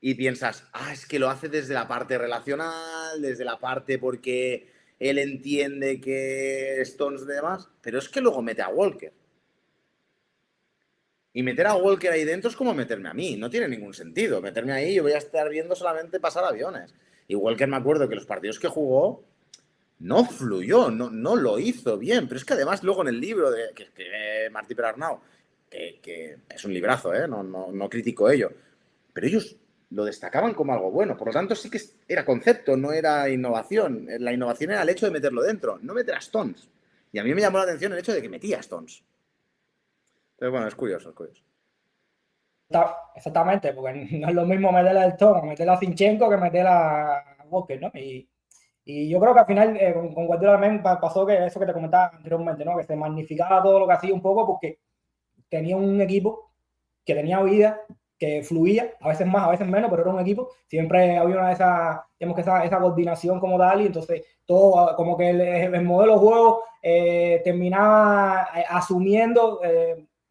S2: Y piensas, es que lo hace desde la parte relacional, desde la parte porque él entiende que Stones y demás, pero es que luego mete a Walker. Y meter a Walker ahí dentro es como meterme a mí, no tiene ningún sentido. Meterme ahí, yo voy a estar viendo solamente pasar aviones. Y Walker, me acuerdo que los partidos que jugó no fluyó, no lo hizo bien. Pero es que además luego en el libro que escribe Martí Perarnau, que es un librazo, no critico ello, pero ellos lo destacaban como algo bueno. Por lo tanto, sí que era concepto, no era innovación. La innovación era el hecho de meterlo dentro, no meter a Stones. Y a mí me llamó la atención el hecho de que metía a Stones. Entonces, bueno, es curioso.
S3: Exactamente, porque no es lo mismo meterla al Toro, meterla a Zinchenko que meterla a Walker, ¿no? Y yo creo que al final con Guardiola también pasó que eso que te comentaba anteriormente, ¿no? Que se magnificaba todo lo que hacía un poco porque tenía un equipo que tenía vida, que fluía, a veces más, a veces menos, pero era un equipo. Siempre había una de esas, digamos que esa coordinación como tal, y entonces todo, como que el modelo de juego terminaba asumiendo,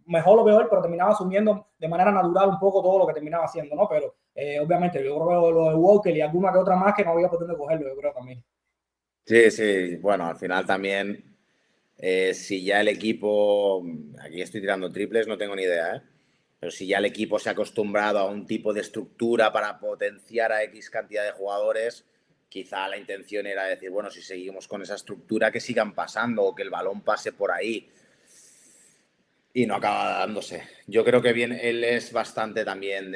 S3: mejor o peor, pero terminaba asumiendo de manera natural un poco todo lo que terminaba haciendo, ¿no? Pero obviamente yo creo que lo de Walker y alguna que otra más que no había por dónde cogerlo, yo creo también.
S2: Sí, bueno, al final también, si ya el equipo, aquí estoy tirando triples, no tengo ni idea, pero si ya el equipo se ha acostumbrado a un tipo de estructura para potenciar a X cantidad de jugadores, quizá la intención era decir, bueno, si seguimos con esa estructura, que sigan pasando o que el balón pase por ahí. Y no acaba dándose. Yo creo que bien, él es bastante también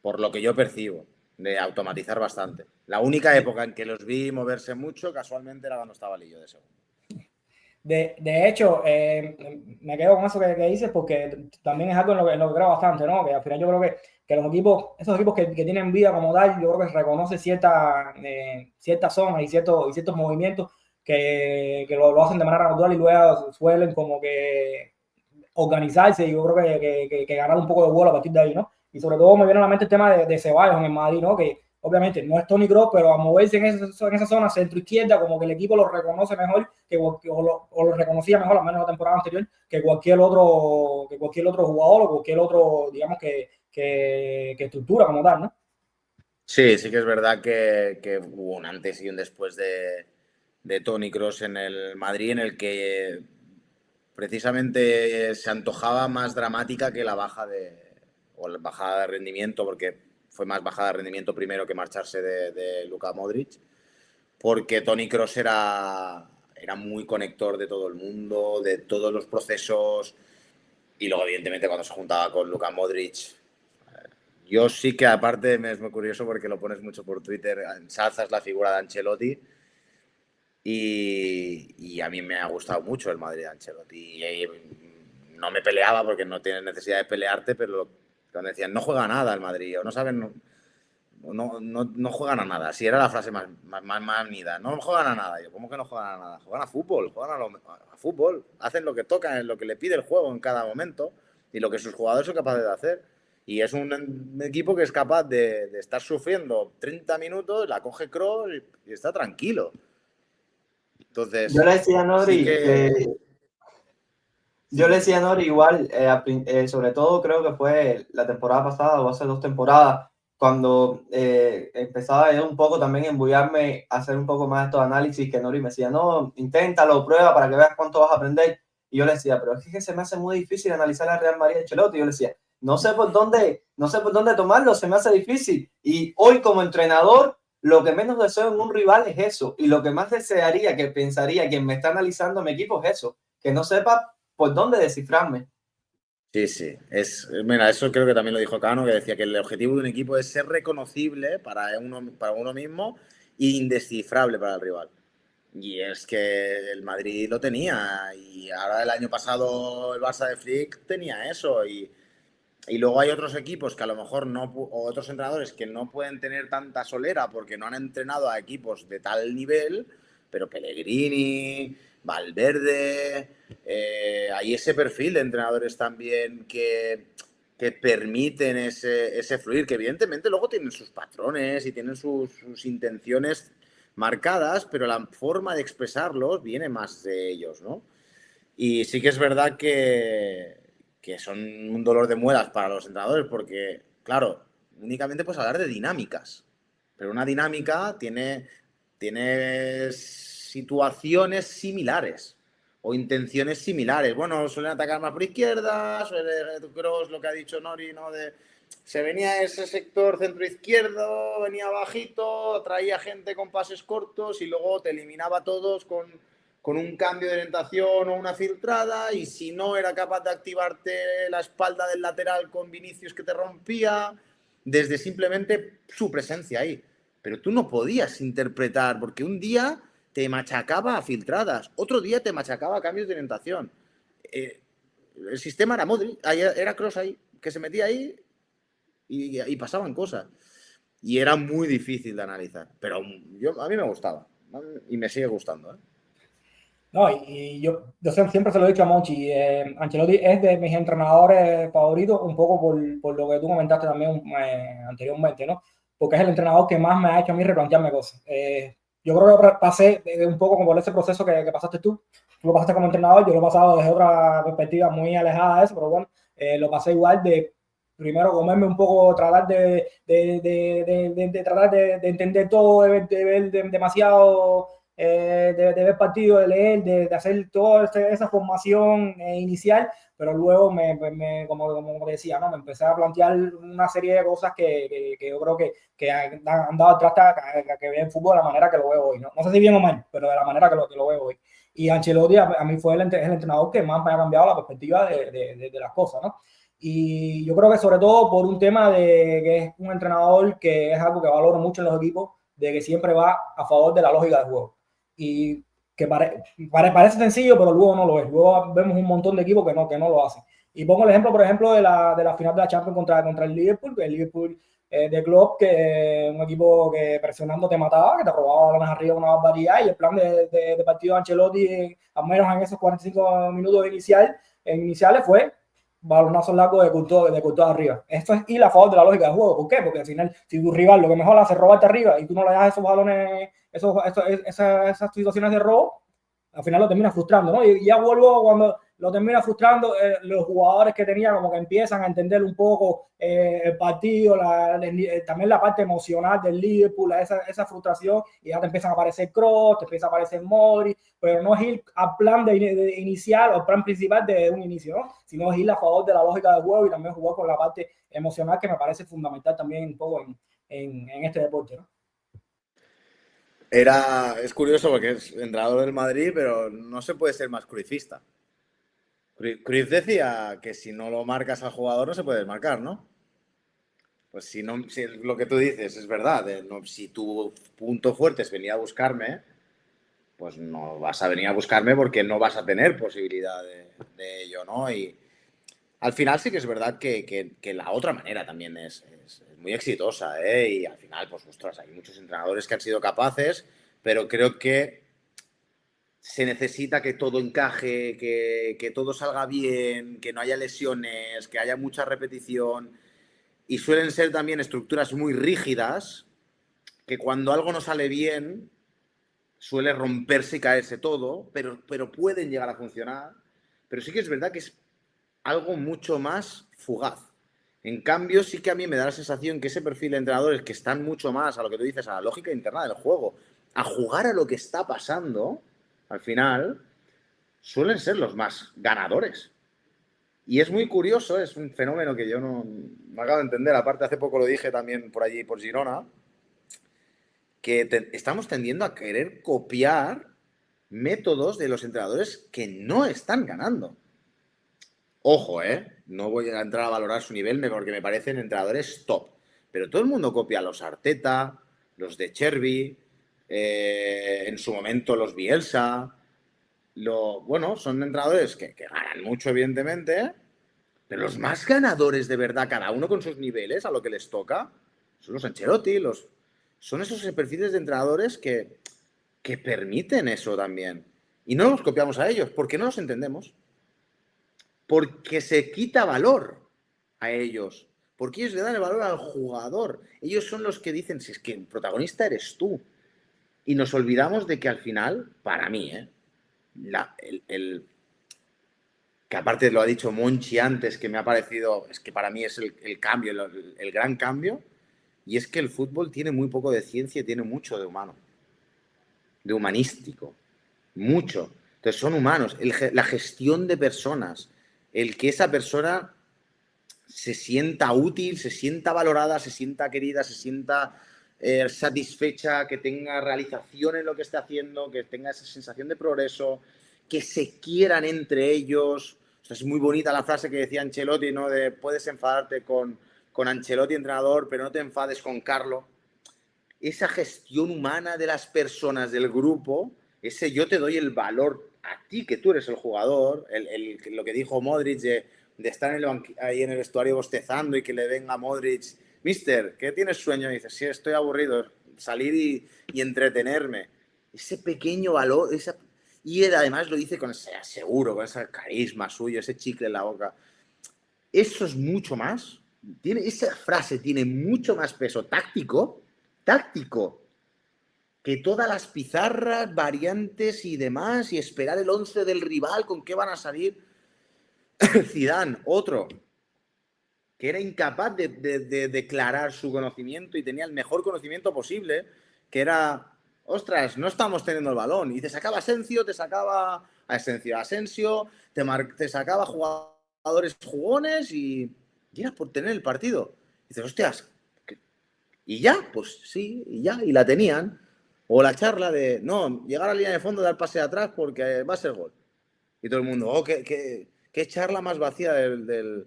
S2: por lo que yo percibo, de automatizar bastante. La única época en que los vi moverse mucho, casualmente, era cuando estaba Lillo de segundo.
S3: De hecho, me quedo con eso que dices, porque también es algo en lo que creo bastante, ¿no? Que al final yo creo que los equipos, esos equipos que tienen vida como tal, yo creo que reconoce ciertas zonas y ciertos movimientos que lo hacen de manera natural y luego suelen como que organizarse y yo creo que ganar un poco de vuelo a partir de ahí, ¿no? Y sobre todo me viene a la mente el tema de Ceballos en el Madrid, ¿no? Que obviamente no es Toni Kroos, pero a moverse en esa zona centro-izquierda, como que el equipo lo reconoce mejor, o lo reconocía mejor, al menos la temporada anterior, que cualquier otro jugador o cualquier otro, digamos, que estructura como tal, ¿no?
S2: Sí, sí que es verdad que hubo un antes y un después de Toni Kroos en el Madrid, en el que precisamente se antojaba más dramática que la bajada de rendimiento, porque fue más bajada de rendimiento primero que marcharse de Luka Modric, porque Toni Kroos era muy conector de todo el mundo, de todos los procesos, y luego evidentemente cuando se juntaba con Luka Modric, yo sí que aparte me es muy curioso porque lo pones mucho por Twitter, ensalzas la figura de Ancelotti. Y a mí me ha gustado mucho el Madrid de Ancelotti. Y no me peleaba porque no tienes necesidad de pelearte, pero cuando decían no juega nada el Madrid o no saben, no juegan a nada. Si era la frase más unida, no juegan a nada. Yo, ¿cómo que no juegan a nada? Juegan a fútbol, a fútbol. Hacen lo que toca, lo que le pide el juego en cada momento y lo que sus jugadores son capaces de hacer. Y es un equipo que es capaz de estar sufriendo 30 minutos, la coge Kroos y está tranquilo. Entonces,
S1: Yo le decía a Nori
S2: sí que...
S1: Yo le decía a Nori igual, sobre todo creo que fue la temporada pasada o hace 2 temporadas, cuando empezaba yo un poco también a embullarme a hacer un poco más de estos análisis, que Nori me decía, no, inténtalo, prueba para que veas cuánto vas a aprender. Y yo le decía, pero es que se me hace muy difícil analizar a Real Madrid y Ancelotti. Y yo le decía, no sé por dónde tomarlo, se me hace difícil. Y hoy como entrenador, lo que menos deseo en un rival es eso. Y lo que más desearía, que pensaría quien me está analizando mi equipo es eso, que no sepa por dónde descifrarme.
S2: Sí, sí. Mira, eso creo que también lo dijo Cano, que decía que el objetivo de un equipo es ser reconocible para uno mismo e indescifrable para el rival. Y es que el Madrid lo tenía. Y ahora el año pasado el Barça de Flick tenía eso. Y luego hay otros equipos que a lo mejor no, o otros entrenadores que no pueden tener tanta solera porque no han entrenado a equipos de tal nivel, pero Pellegrini, Valverde, hay ese perfil de entrenadores también que permiten ese fluir, que evidentemente luego tienen sus patrones y tienen sus intenciones marcadas, pero la forma de expresarlos viene más de ellos, ¿no? Y sí que es verdad que son un dolor de muelas para los entrenadores porque, claro, únicamente puedes hablar de dinámicas, pero una dinámica tiene situaciones similares o intenciones similares. Bueno, suelen atacar más por izquierda, Kroos, lo que ha dicho Nori, ¿no? Se venía ese sector centro-izquierdo, venía bajito, traía gente con pases cortos y luego te eliminaba a todos con un cambio de orientación o una filtrada, y si no era capaz de activarte la espalda del lateral con Vinicius que te rompía, desde simplemente su presencia ahí. Pero tú no podías interpretar, porque un día te machacaba a filtradas, otro día te machacaba a cambios de orientación. El sistema era Modric, era Kroos ahí, que se metía ahí y pasaban cosas. Y era muy difícil de analizar, pero a mí me gustaba y me sigue gustando, ¿eh?
S3: No, y yo siempre se lo he dicho a Monchi, Ancelotti es de mis entrenadores favoritos, un poco por lo que tú comentaste también anteriormente, ¿no? Porque es el entrenador que más me ha hecho a mí replantearme cosas. Yo creo que pasé un poco como por ese proceso que pasaste tú lo pasaste como entrenador, yo lo he pasado desde otra perspectiva muy alejada de eso, pero bueno, lo pasé igual de primero comerme un poco, tratar de tratar de entender todo, de ver demasiado de ver partido, de leer, de hacer toda esa formación inicial, pero luego como decía, ¿no? Me empecé a plantear una serie de cosas que yo creo que han dado atrás que ve el fútbol de la manera que lo veo hoy, ¿no? No sé si bien o mal, pero de la manera que lo veo hoy. Y Ancelotti a mí fue el entrenador que más me ha cambiado la perspectiva de las cosas, ¿no? Y yo creo que sobre todo por un tema de que es un entrenador que es algo que valoro mucho en los equipos, de que siempre va a favor de la lógica del juego. Y que parece sencillo, pero luego no lo es. Luego vemos un montón de equipos que no lo hacen. Y pongo el ejemplo, por ejemplo, de la final de la Champions contra el Liverpool de Klopp, que es un equipo que presionando te mataba, que te robaba balones arriba una barbaridad, y el plan de partido de Ancelotti, al menos en esos 45 minutos iniciales, fue balonazo largo de Courtois arriba. Esto es ir a favor de la lógica del juego. ¿Por qué? Porque al final, si tu rival lo que mejor hace es robarte arriba y tú no le das esos balones, esas situaciones de robo, al final lo termina frustrando, ¿no? Y ya vuelvo cuando lo termina frustrando, los jugadores que tenía como que empiezan a entender un poco el partido, también la parte emocional del Liverpool, esa frustración, y ya te empiezan a aparecer Kroos, te empieza a aparecer Modric, pero no es ir al plan de inicial o al plan principal de un inicio, ¿no? Sino es ir a favor de la lógica del juego y también jugar con la parte emocional que me parece fundamental también un poco en este deporte, ¿no?
S2: Es curioso porque es entrenador del Madrid, pero no se puede ser más cruifista. Cruyff decía que si no lo marcas al jugador no se puede desmarcar, ¿no? Pues si lo que tú dices es verdad, si tu punto fuerte es venir a buscarme, pues no vas a venir a buscarme porque no vas a tener posibilidad de ello, ¿no? Y al final sí que es verdad que la otra manera también es muy exitosa, ¿eh? Y al final, pues, ostras, hay muchos entrenadores que han sido capaces, pero creo que se necesita que todo encaje, que todo salga bien, que no haya lesiones, que haya mucha repetición. Y suelen ser también estructuras muy rígidas, que cuando algo no sale bien, suele romperse y caerse todo, pero pueden llegar a funcionar. Pero sí que es verdad que es algo mucho más fugaz. En cambio, sí que a mí me da la sensación que ese perfil de entrenadores que están mucho más a lo que tú dices, a la lógica interna del juego, a jugar a lo que está pasando, al final, suelen ser los más ganadores. Y es muy curioso, es un fenómeno que yo no acabo de entender. Aparte, hace poco lo dije también por allí, por Girona, que estamos tendiendo a querer copiar métodos de los entrenadores que no están ganando. Ojo, no voy a entrar a valorar su nivel porque me parecen entrenadores top. Pero todo el mundo copia a los Arteta, los de Chervi, en su momento los Bielsa. Bueno, son entrenadores que ganan mucho, evidentemente, pero los más ganadores de verdad, cada uno con sus niveles, a lo que les toca, son los Ancelotti, son esos perfiles de entrenadores que permiten eso también. Y no los copiamos a ellos, porque no los entendemos. Porque se quita valor a ellos. Porque ellos le dan el valor al jugador. Ellos son los que dicen, si es que el protagonista eres tú. Y nos olvidamos de que al final, para mí, que aparte lo ha dicho Monchi antes, que me ha parecido, es que para mí es el cambio, el gran cambio, y es que el fútbol tiene muy poco de ciencia y tiene mucho de humano, de humanístico, mucho. Entonces son humanos, la gestión de personas, el que esa persona se sienta útil, se sienta valorada, se sienta querida, se sienta satisfecha, que tenga realización en lo que esté haciendo, que tenga esa sensación de progreso, que se quieran entre ellos. O sea, es muy bonita la frase que decía Ancelotti, ¿no? De puedes enfadarte con Ancelotti, entrenador, pero no te enfades con Carlo. Esa gestión humana de las personas, del grupo, ese yo te doy el valor a ti, que tú eres el jugador, lo que dijo Modric de estar ahí en el vestuario bostezando y que le venga a Modric, mister, ¿qué tienes sueño? Y dice, sí, estoy aburrido, salir y entretenerme. Ese pequeño valor, y él además lo dice con ese seguro, con ese carisma suyo, ese chicle en la boca. Eso es mucho más. Esa frase tiene mucho más peso táctico, que todas las pizarras, variantes y demás, y esperar el 11 del rival, con qué van a salir. Zidane, otro, que era incapaz de declarar su conocimiento y tenía el mejor conocimiento posible, que era ostras, no estamos teniendo el balón. Y te sacaba Asensio, te sacaba Asensio, te sacaba jugadores jugones y era por tener el partido. Y dices, hostias, ¿y ya? Pues sí, y ya, y la tenían. O la charla de, no, llegar a la línea de fondo, dar pase atrás porque va a ser gol. Y todo el mundo, oh, qué charla más vacía de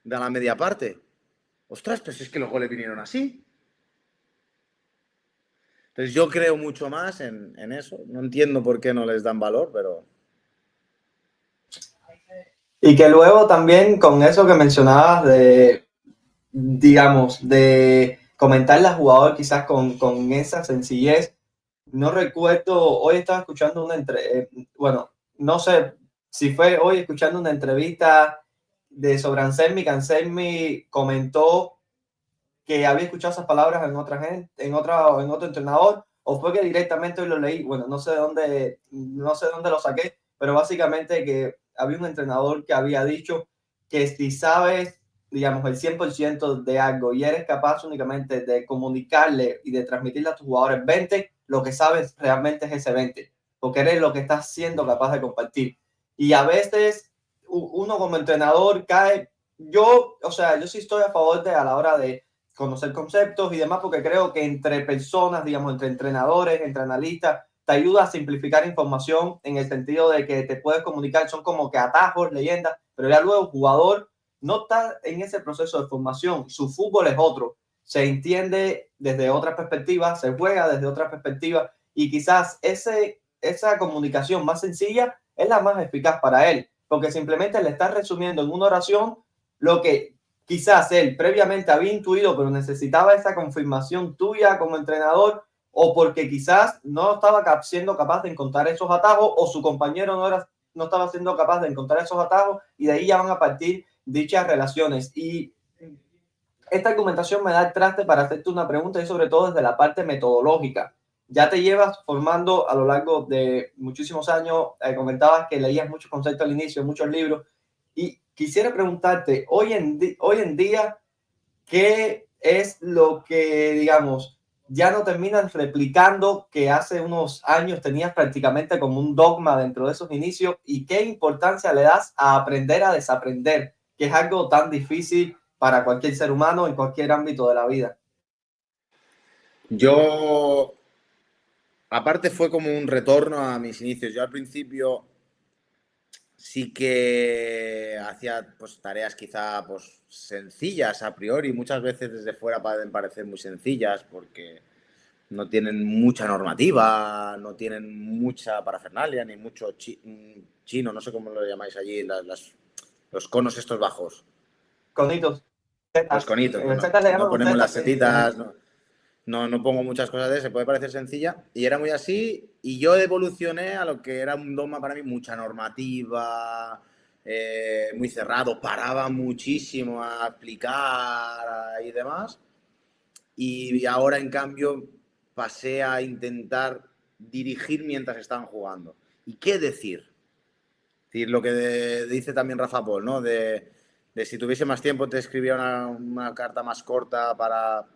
S2: la media parte. Ostras, pues es que los goles vinieron así. Entonces yo creo mucho más en eso. No entiendo por qué no les dan valor, pero...
S1: Y que luego también con eso que mencionabas de, digamos, de comentarle al jugador quizás con esa sencillez. No recuerdo, hoy estaba escuchando bueno, no sé si fue hoy escuchando una entrevista sobre Anselmi, que Anselmi comentó que había escuchado esas palabras en otra gente, en otro entrenador, o fue que directamente hoy lo leí, bueno, no sé dónde lo saqué, pero básicamente que había un entrenador que había dicho que si sabes, digamos, el 100% de algo y eres capaz únicamente de comunicarle y de transmitirle a tus jugadores 20, lo que sabes realmente es ese 20, porque eres lo que estás siendo capaz de compartir. Y a veces uno como entrenador cae, o sea, yo sí estoy a favor de a la hora de conocer conceptos y demás, porque creo que entre personas, digamos, entre entrenadores, entre analistas, te ayuda a simplificar información en el sentido de que te puedes comunicar, son como que atajos, leyendas, pero ya luego el jugador no está en ese proceso de formación, su fútbol es otro, se entiende desde otra perspectiva, se juega desde otra perspectiva y quizás esa comunicación más sencilla es la más eficaz para él, porque simplemente le está resumiendo en una oración lo que quizás él previamente había intuido, pero necesitaba esa confirmación tuya como entrenador, o porque quizás no estaba siendo capaz de encontrar esos atajos, o su compañero no estaba siendo capaz de encontrar esos atajos, y de ahí ya van a partir dichas relaciones. Y esta argumentación me da el traste para hacerte una pregunta, y sobre todo desde la parte metodológica. Ya te llevas formando a lo largo de muchísimos años, comentabas que leías muchos conceptos al inicio, muchos libros, y quisiera preguntarte, hoy en día, ¿qué es lo que, digamos, ya no terminas replicando que hace unos años tenías prácticamente como un dogma dentro de esos inicios? ¿Y qué importancia le das a aprender a desaprender, que es algo tan difícil para cualquier ser humano en cualquier ámbito de la vida?
S2: Yo, aparte fue como un retorno a mis inicios. Yo al principio sí que hacía pues tareas quizá pues sencillas a priori, muchas veces desde fuera pueden parecer muy sencillas porque no tienen mucha normativa, no tienen mucha parafernalia, ni mucho chino, no sé cómo lo llamáis allí, los conos estos bajos,
S1: Conitos,
S2: los
S1: zetas.
S2: conitos,
S1: En
S2: pues
S1: zetas le
S2: no
S1: llaman
S2: ponemos las
S1: zetas, sí.
S2: setitas, no pongo muchas cosas de eso, puede parecer sencilla, y era muy así, y yo evolucioné a lo que era un dogma para mí, mucha normativa, muy cerrado, paraba muchísimo a explicar y demás, y ahora en cambio pasé a intentar dirigir mientras estaban jugando. ¿Y qué decir? Es decir, lo que dice también Rafa Pol, ¿no? De si tuviese más tiempo te escribía una carta más corta para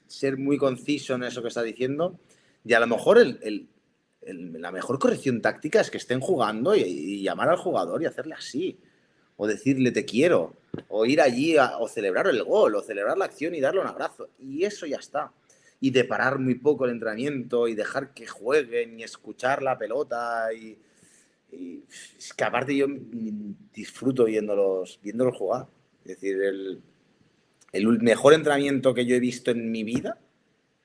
S2: ser muy conciso en eso que está diciendo. Y a lo mejor la mejor corrección táctica es que estén jugando y llamar al jugador y hacerle así. O decirle te quiero. O ir allí o celebrar el gol, o celebrar la acción y darle un abrazo. Y eso ya está. Y de parar muy poco el entrenamiento y dejar que jueguen y escuchar la pelota y es que aparte yo disfruto viéndolos jugar. Es decir, el mejor entrenamiento que yo he visto en mi vida,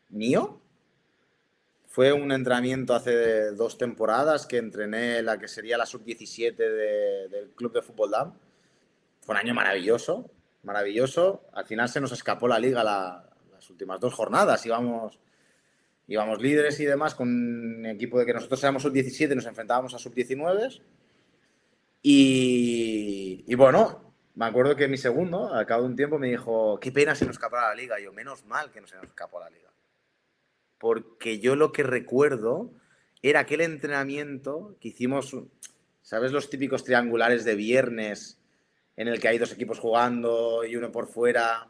S2: mío, fue un entrenamiento hace 2 temporadas que entrené la que sería la sub-17 del Club de Fútbol DAM. Fue un año maravilloso, maravilloso. Al final se nos escapó la liga las últimas 2 jornadas. Íbamos líderes y demás con un equipo de que nosotros éramos sub-17 y nos enfrentábamos a sub-19. Y bueno, me acuerdo que mi segundo, al cabo de un tiempo, me dijo, qué pena se nos escapara la liga. Y yo, menos mal que no se nos escapó la liga. Porque yo lo que recuerdo era aquel entrenamiento que hicimos, ¿sabes? Los típicos triangulares de viernes en el que hay 2 equipos jugando y uno por fuera.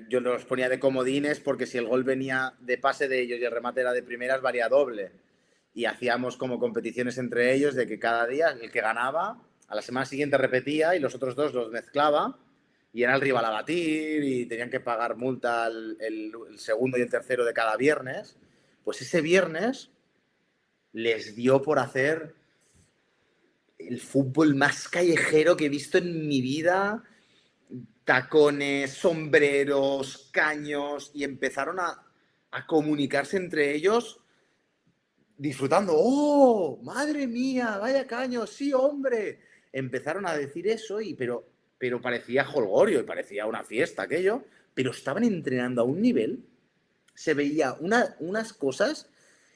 S2: yo los ponía de comodines porque si el gol venía de pase de ellos y el remate era de primeras, valía doble. Y hacíamos como competiciones entre ellos de que cada día el que ganaba, a la semana siguiente repetía y los otros dos los mezclaba y era el rival a batir y tenían que pagar multa el segundo y el tercero de cada viernes. Pues ese viernes les dio por hacer el fútbol más callejero que he visto en mi vida. Tacones, sombreros, caños, y empezaron a comunicarse entre ellos disfrutando. ¡Oh, madre mía! ¡Vaya caños! ¡Sí, hombre! Empezaron a decir eso, pero parecía jolgorio y parecía una fiesta aquello, pero estaban entrenando a un nivel, se veía unas cosas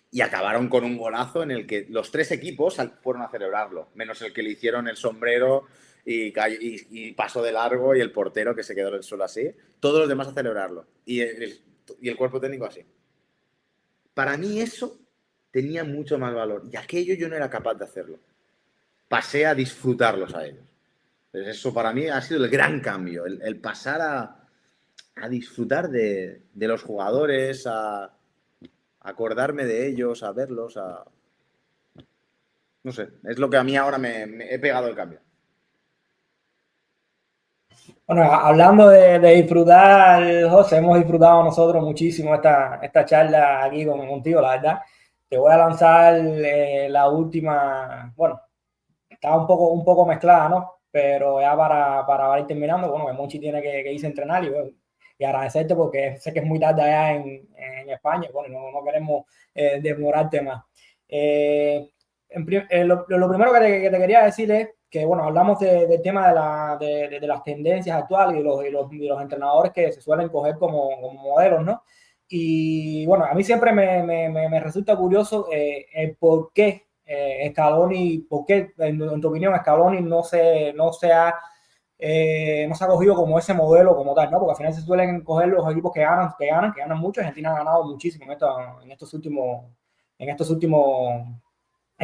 S2: y acabaron con un golazo en el que los tres equipos fueron a celebrarlo, menos el que le hicieron el sombrero y pasó de largo y el portero que se quedó en el suelo así. Todos los demás a celebrarlo. Y el cuerpo técnico así. Para mí eso tenía mucho más valor. Y aquello yo no era capaz de hacerlo. Pasé a disfrutarlos a ellos. Entonces eso para mí ha sido el gran cambio. El pasar a disfrutar de los jugadores, a acordarme de ellos, a verlos, no sé, es lo que a mí ahora me he pegado el cambio.
S3: Bueno, hablando de disfrutar, José, hemos disfrutado nosotros muchísimo esta charla aquí contigo, la verdad. Te voy a lanzar la última, bueno, está un poco mezclada, ¿no? Pero ya para ir terminando, bueno, que Monchi tiene que irse a entrenar y agradecerte porque sé que es muy tarde allá en España, bueno, no queremos demorarte más. Lo primero que te quería decir es que, bueno, hablamos del tema de las tendencias actuales y los entrenadores que se suelen coger como modelos, ¿no? Y bueno, a mí siempre me resulta curioso el por qué Scaloni, ¿por qué, en tu opinión, Scaloni no se ha cogido como ese modelo como tal, ¿no? Porque al final se suelen coger los equipos que ganan mucho. Argentina ha ganado muchísimo en estos últimos en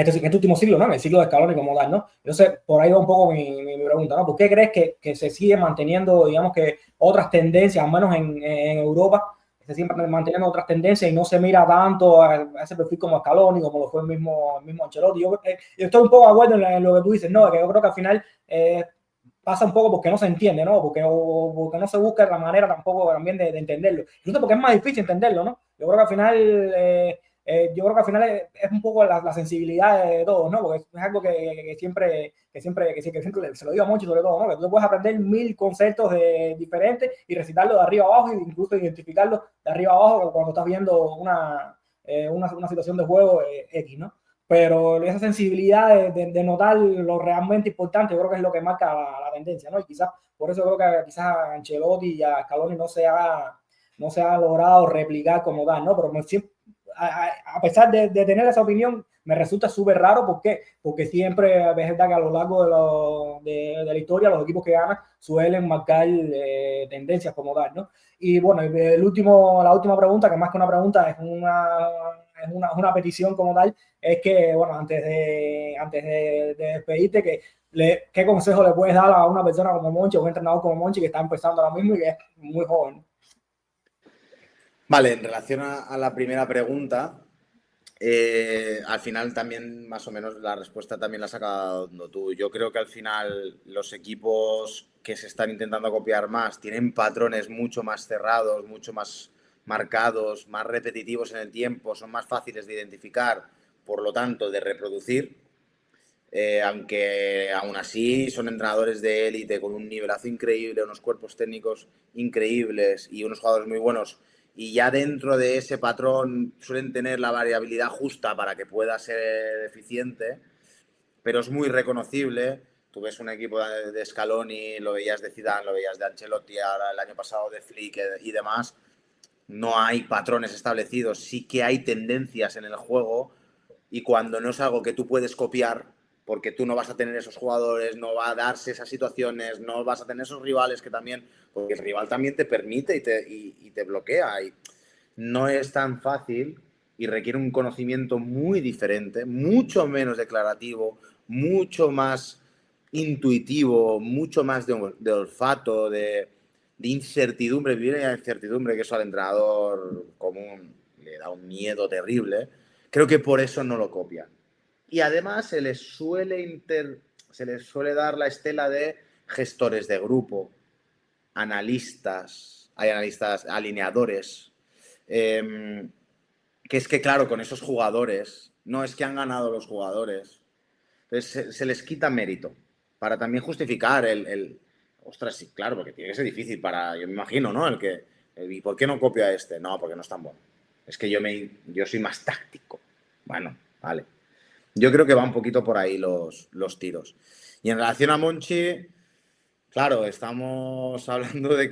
S3: este último siglo, ¿no? En el siglo de Scaloni como tal, ¿no? Entonces, por ahí va un poco mi pregunta, ¿no? ¿Por qué crees que se sigue manteniendo, digamos, que otras tendencias, al menos en Europa, se siguen manteniendo otras tendencias y no se mira tanto a ese perfil como Scaloni, como lo fue el mismo Ancelotti? Yo estoy un poco de acuerdo en lo que tú dices, ¿no? Que yo creo que al final pasa un poco porque no se entiende, ¿no? Porque no se busca la manera tampoco también de entenderlo. Incluso porque es más difícil entenderlo, ¿no? Yo creo que al final es un poco la sensibilidad de todos, ¿no? Porque es algo que siempre se lo digo mucho, sobre todo, ¿no? Que tú puedes aprender 1000 conceptos diferentes y recitarlo de arriba abajo e incluso identificarlo de arriba abajo cuando estás viendo una situación de juego X, ¿no? Pero esa sensibilidad de notar lo realmente importante, yo creo que es lo que marca la tendencia, ¿no? Y quizás por eso creo que quizás a Ancelotti y a Scaloni no se ha logrado replicar como tal, ¿no? Pero a pesar de tener esa opinión, me resulta súper raro. ¿Por qué? Porque siempre es verdad que a lo largo de la historia los equipos que ganan suelen marcar tendencias como tal, ¿no? Y bueno, la última pregunta, que más que una pregunta es una petición como tal, es que, bueno, antes de despedirte, ¿qué consejo le puedes dar a una persona como Monchi, a un entrenador como Monchi que está empezando ahora mismo y que es muy joven?
S2: Vale, en relación a la primera pregunta, al final también más o menos la respuesta también la has sacado tú. Yo creo que al final los equipos que se están intentando copiar más tienen patrones mucho más cerrados, mucho más marcados, más repetitivos en el tiempo, son más fáciles de identificar, por lo tanto de reproducir. Aunque aún así son entrenadores de élite con un nivelazo increíble, unos cuerpos técnicos increíbles y unos jugadores muy buenos, y ya dentro de ese patrón suelen tener la variabilidad justa para que pueda ser eficiente, pero es muy reconocible. Tú ves un equipo de Scaloni, lo veías de Zidane, lo veías de Ancelotti, ahora el año pasado de Flick y demás. No hay patrones establecidos, sí que hay tendencias en el juego, y cuando no es algo que tú puedes copiar, porque tú no vas a tener esos jugadores, no va a darse esas situaciones, no vas a tener esos rivales que también, porque el rival también te permite y te bloquea, y no es tan fácil y requiere un conocimiento muy diferente, mucho menos declarativo, mucho más intuitivo, mucho más de olfato, de incertidumbre, vivir en la incertidumbre, que eso al entrenador común le da un miedo terrible, creo que por eso no lo copian. Y además se les suele dar la estela de gestores de grupo, analistas, hay analistas, alineadores, que es que claro, con esos jugadores, no es que han ganado los jugadores, entonces se les quita mérito para también justificar ostras, sí, claro, porque tiene que ser difícil yo me imagino, ¿no? ¿Y por qué no copio a este? No, porque no es tan bueno. Es que yo soy más táctico. Bueno, vale. Yo creo que va un poquito por ahí los tiros. Y en relación a Monchi, claro, estamos hablando de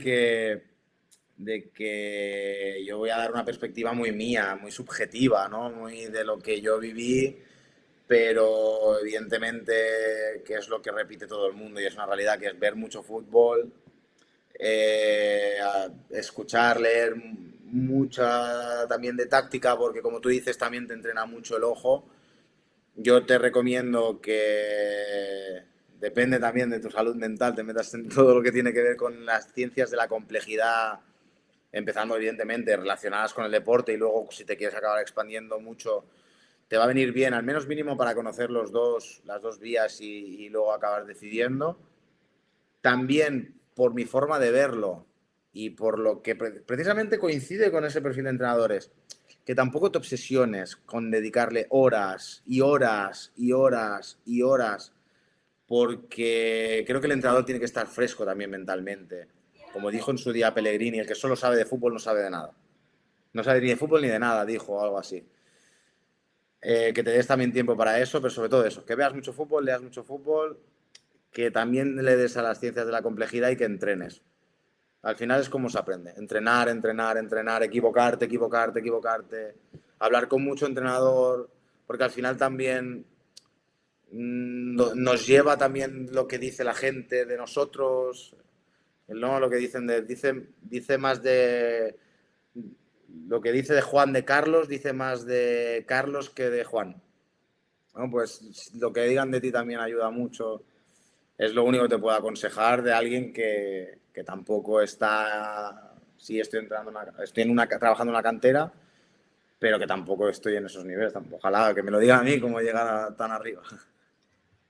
S2: que yo voy a dar una perspectiva muy mía, muy subjetiva, ¿no? Muy de lo que yo viví, pero evidentemente que es lo que repite todo el mundo y es una realidad, que es ver mucho fútbol, escuchar, leer mucha también de táctica, porque como tú dices también te entrena mucho el ojo. Yo te recomiendo que, depende también de tu salud mental, te metas en todo lo que tiene que ver con las ciencias de la complejidad, empezando evidentemente relacionadas con el deporte, y luego si te quieres acabar expandiendo mucho, te va a venir bien, al menos mínimo para conocer las dos vías y luego acabar decidiendo. También por mi forma de verlo y por lo que precisamente coincide con ese perfil de entrenadores, que tampoco te obsesiones con dedicarle horas y horas y horas y horas, porque creo que el entrenador tiene que estar fresco también mentalmente. Como dijo en su día Pellegrini, el que solo sabe de fútbol no sabe de nada. No sabe ni de fútbol ni de nada, dijo algo así. Que te des también tiempo para eso, pero sobre todo eso, que veas mucho fútbol, leas mucho fútbol, que también le des a las ciencias de la complejidad y que entrenes. Al final es como se aprende. Entrenar, entrenar, entrenar, equivocarte, equivocarte, equivocarte. Hablar con mucho entrenador, porque al final también nos lleva también lo que dice la gente de nosotros, ¿no? Lo que dice más de... Lo que dice de Juan de Carlos, dice más de Carlos que de Juan. ¿No? Pues lo que digan de ti también ayuda mucho. Es lo único que te puedo aconsejar de alguien que tampoco está... Sí, estoy trabajando en una cantera, pero que tampoco estoy en esos niveles. Ojalá que me lo digan a mí como llegar tan arriba.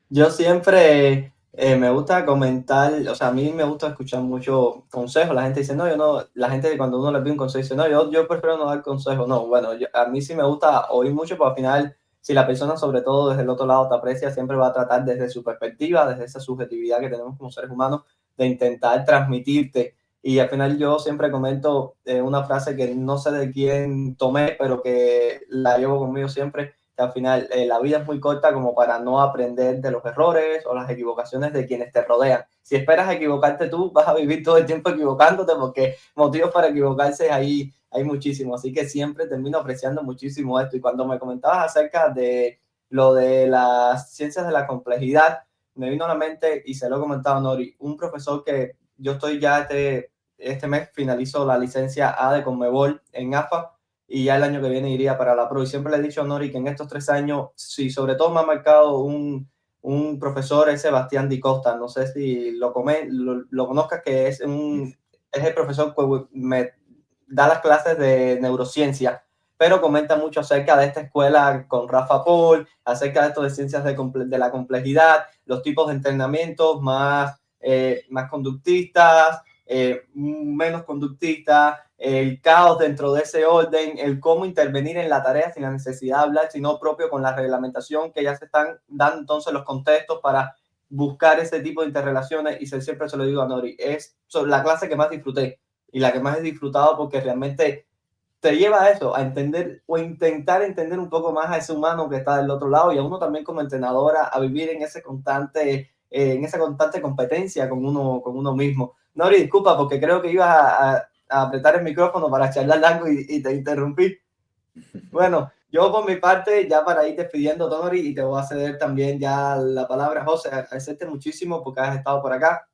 S1: Yo siempre me gusta comentar, o sea, a mí me gusta escuchar mucho consejos. La gente dice, no, yo no, la gente cuando uno le pide un consejo dice, no, yo prefiero no dar consejos. No, bueno, a mí sí me gusta oír mucho, pero al final, si la persona, sobre todo desde el otro lado, te aprecia, siempre va a tratar desde su perspectiva, desde esa subjetividad que tenemos como seres humanos, de intentar transmitirte. Y al final yo siempre comento una frase que no sé de quién tomé, pero que la llevo conmigo siempre, que al final la vida es muy corta como para no aprender de los errores o las equivocaciones de quienes te rodean. Si esperas equivocarte tú, vas a vivir todo el tiempo equivocándote, porque motivos para equivocarse hay muchísimos. Así que siempre termino apreciando muchísimo esto. Y cuando me comentabas acerca de lo de las ciencias de la complejidad, me vino a la mente, y se lo he comentado a Nori, un profesor que yo estoy ya este mes finalizo la licencia A de Conmebol en AFA, y ya el año que viene iría para la Pro. Y siempre le he dicho a Nori que en estos 3 años, sí, sobre todo me ha marcado un profesor, es Sebastián Di Costa. No sé si lo conozcas, que es el profesor que me da las clases de neurociencia, pero comenta mucho acerca de esta escuela con Rafa Paul, acerca de esto de ciencias de la complejidad, los tipos de entrenamientos más conductistas, menos conductistas, el caos dentro de ese orden, el cómo intervenir en la tarea sin la necesidad de hablar, sino propio con la reglamentación que ya se están dando entonces los contextos para buscar ese tipo de interrelaciones. Y siempre se lo digo a Nori, es la clase que más disfruté y la que más he disfrutado, porque realmente te lleva a eso, a entender o intentar entender un poco más a ese humano que está del otro lado, y a uno también como entrenadora a vivir en esa constante competencia con uno mismo. Nori, disculpa, porque creo que ibas a apretar el micrófono para charlar largo y te interrumpí. Bueno, yo por mi parte, ya para ir despidiendo, Nori, y te voy a ceder también ya la palabra, José, agradecerte muchísimo porque has estado por acá.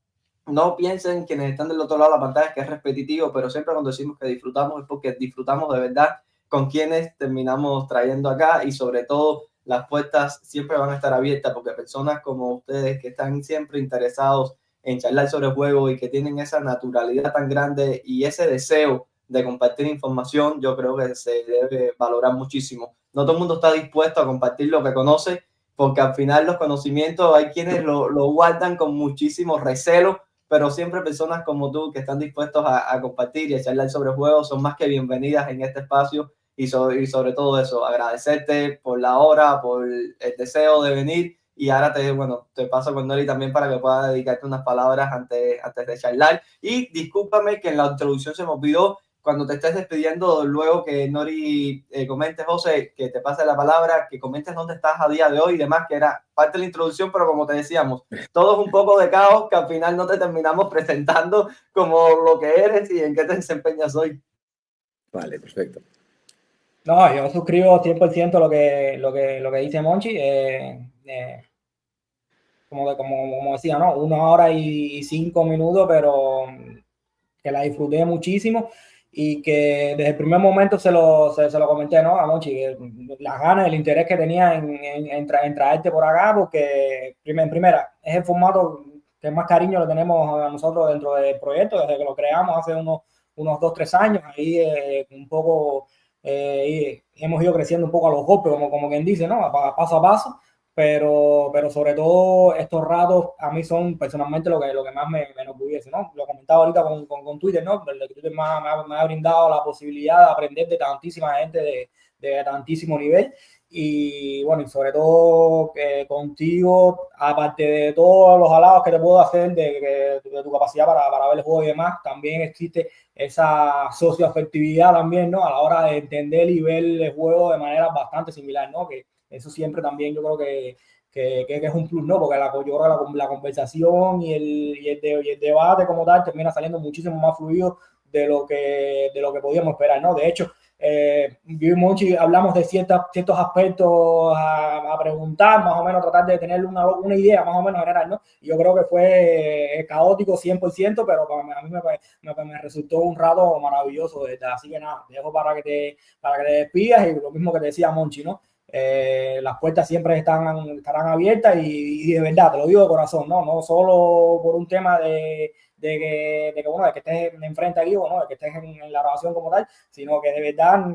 S1: No piensen quienes están del otro lado de la pantalla que es repetitivo, pero siempre cuando decimos que disfrutamos es porque disfrutamos de verdad con quienes terminamos trayendo acá, y sobre todo las puertas siempre van a estar abiertas porque personas como ustedes que están siempre interesados en charlar sobre el juego y que tienen esa naturalidad tan grande y ese deseo de compartir información, yo creo que se debe valorar muchísimo. No todo el mundo está dispuesto a compartir lo que conoce, porque al final los conocimientos hay quienes lo guardan con muchísimo recelo, pero siempre personas como tú que están dispuestos a compartir y a charlar sobre juegos son más que bienvenidas en este espacio y sobre todo eso, agradecerte por la hora, por el deseo de venir y ahora te paso con Nori también para que pueda dedicarte unas palabras antes de charlar y discúlpame que en la introducción se me olvidó cuando te estés despidiendo, luego que Nori comente, José, que te pase la palabra, que comentes dónde estás a día de hoy y demás, que era parte de la introducción, pero como te decíamos, todo es un poco de caos que al final no te terminamos presentando como lo que eres y en qué te desempeñas hoy.
S2: Vale, perfecto.
S3: No, yo suscribo 100% lo que dice Monchi. Como decía, ¿no? 1 hora y 5 minutos, pero que la disfruté muchísimo y que desde el primer momento se lo comenté, ¿no? A Monchi, las ganas, el interés que tenía en traerte por acá, porque en primera, es el formato que más cariño le tenemos a nosotros dentro del proyecto, desde que lo creamos hace unos 2-3 años, ahí un poco hemos ido creciendo un poco a los golpes, como quien dice, ¿no? Paso a paso. Pero sobre todo estos ratos a mí son personalmente lo que más me enorgullece, ¿no? Lo comentaba ahorita con Twitter, ¿no? El Twitter me ha brindado la posibilidad de aprender de tantísima gente de tantísimo nivel y bueno, y sobre todo contigo, aparte de todos los halagos que te puedo hacer de tu capacidad para ver el juego y demás, también existe esa socioafectividad también, ¿no? A la hora de entender y ver el juego de manera bastante similar, ¿no? Que eso siempre también yo creo que es un plus, ¿no? Porque yo creo que la conversación y el debate como tal termina saliendo muchísimo más fluido de lo que podíamos esperar, ¿no? De hecho, yo y Monchi hablamos de ciertos aspectos a preguntar, más o menos tratar de tener una idea más o menos general, ¿no? Y yo creo que fue caótico 100%, pero a mí me resultó un rato maravilloso, ¿verdad? Así que nada, te dejo para que te despidas y lo mismo que te decía Monchi, ¿no? Las puertas siempre estarán abiertas y de verdad, te lo digo de corazón, no solo por un tema de que estés enfrente aquí o no, de que estés en la grabación como tal, sino que de verdad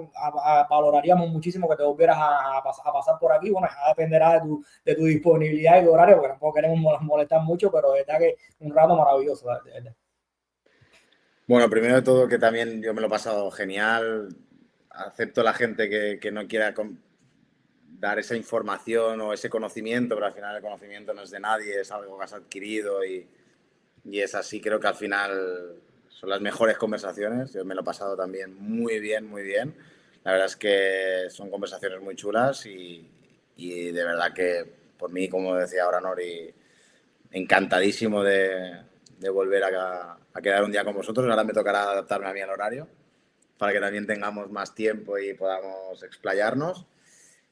S3: valoraríamos muchísimo que te volvieras a pasar por aquí. Bueno, ya dependerá de tu disponibilidad y de horario, porque tampoco queremos molestar mucho, pero de verdad que un rato maravilloso, de verdad.
S2: Bueno, primero de todo que también yo me lo he pasado genial. Acepto la gente que no quiera dar esa información o ese conocimiento, pero al final el conocimiento no es de nadie, es algo que has adquirido y es así. Creo que al final son las mejores conversaciones. Yo me lo he pasado también muy bien, muy bien. La verdad es que son conversaciones muy chulas y de verdad que por mí, como decía ahora Nori, encantadísimo de volver a quedar un día con vosotros. Ahora me tocará adaptarme a mí al horario para que también tengamos más tiempo y podamos explayarnos.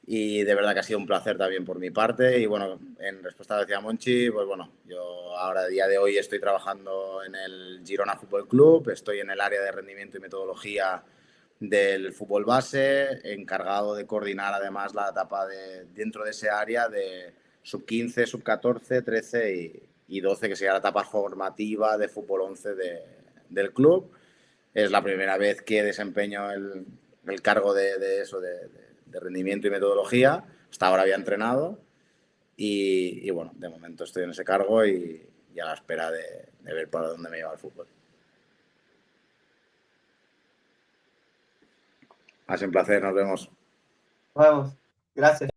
S2: Y de verdad que ha sido un placer también por mi parte. Y bueno, en respuesta a lo que decía Monchi, pues bueno, yo ahora a día de hoy estoy trabajando en el Girona Fútbol Club, estoy en el área de rendimiento y metodología del fútbol base, encargado de coordinar además la etapa dentro de ese área de sub-15, sub-14, 13 y 12, que sería la etapa formativa de fútbol 11 del club. Es la primera vez que desempeño el cargo de eso, de rendimiento y metodología. Hasta ahora había entrenado y bueno, de momento estoy en ese cargo y a la espera de ver para dónde me lleva el fútbol. Ha sido un placer, nos vemos.
S1: Vamos, gracias.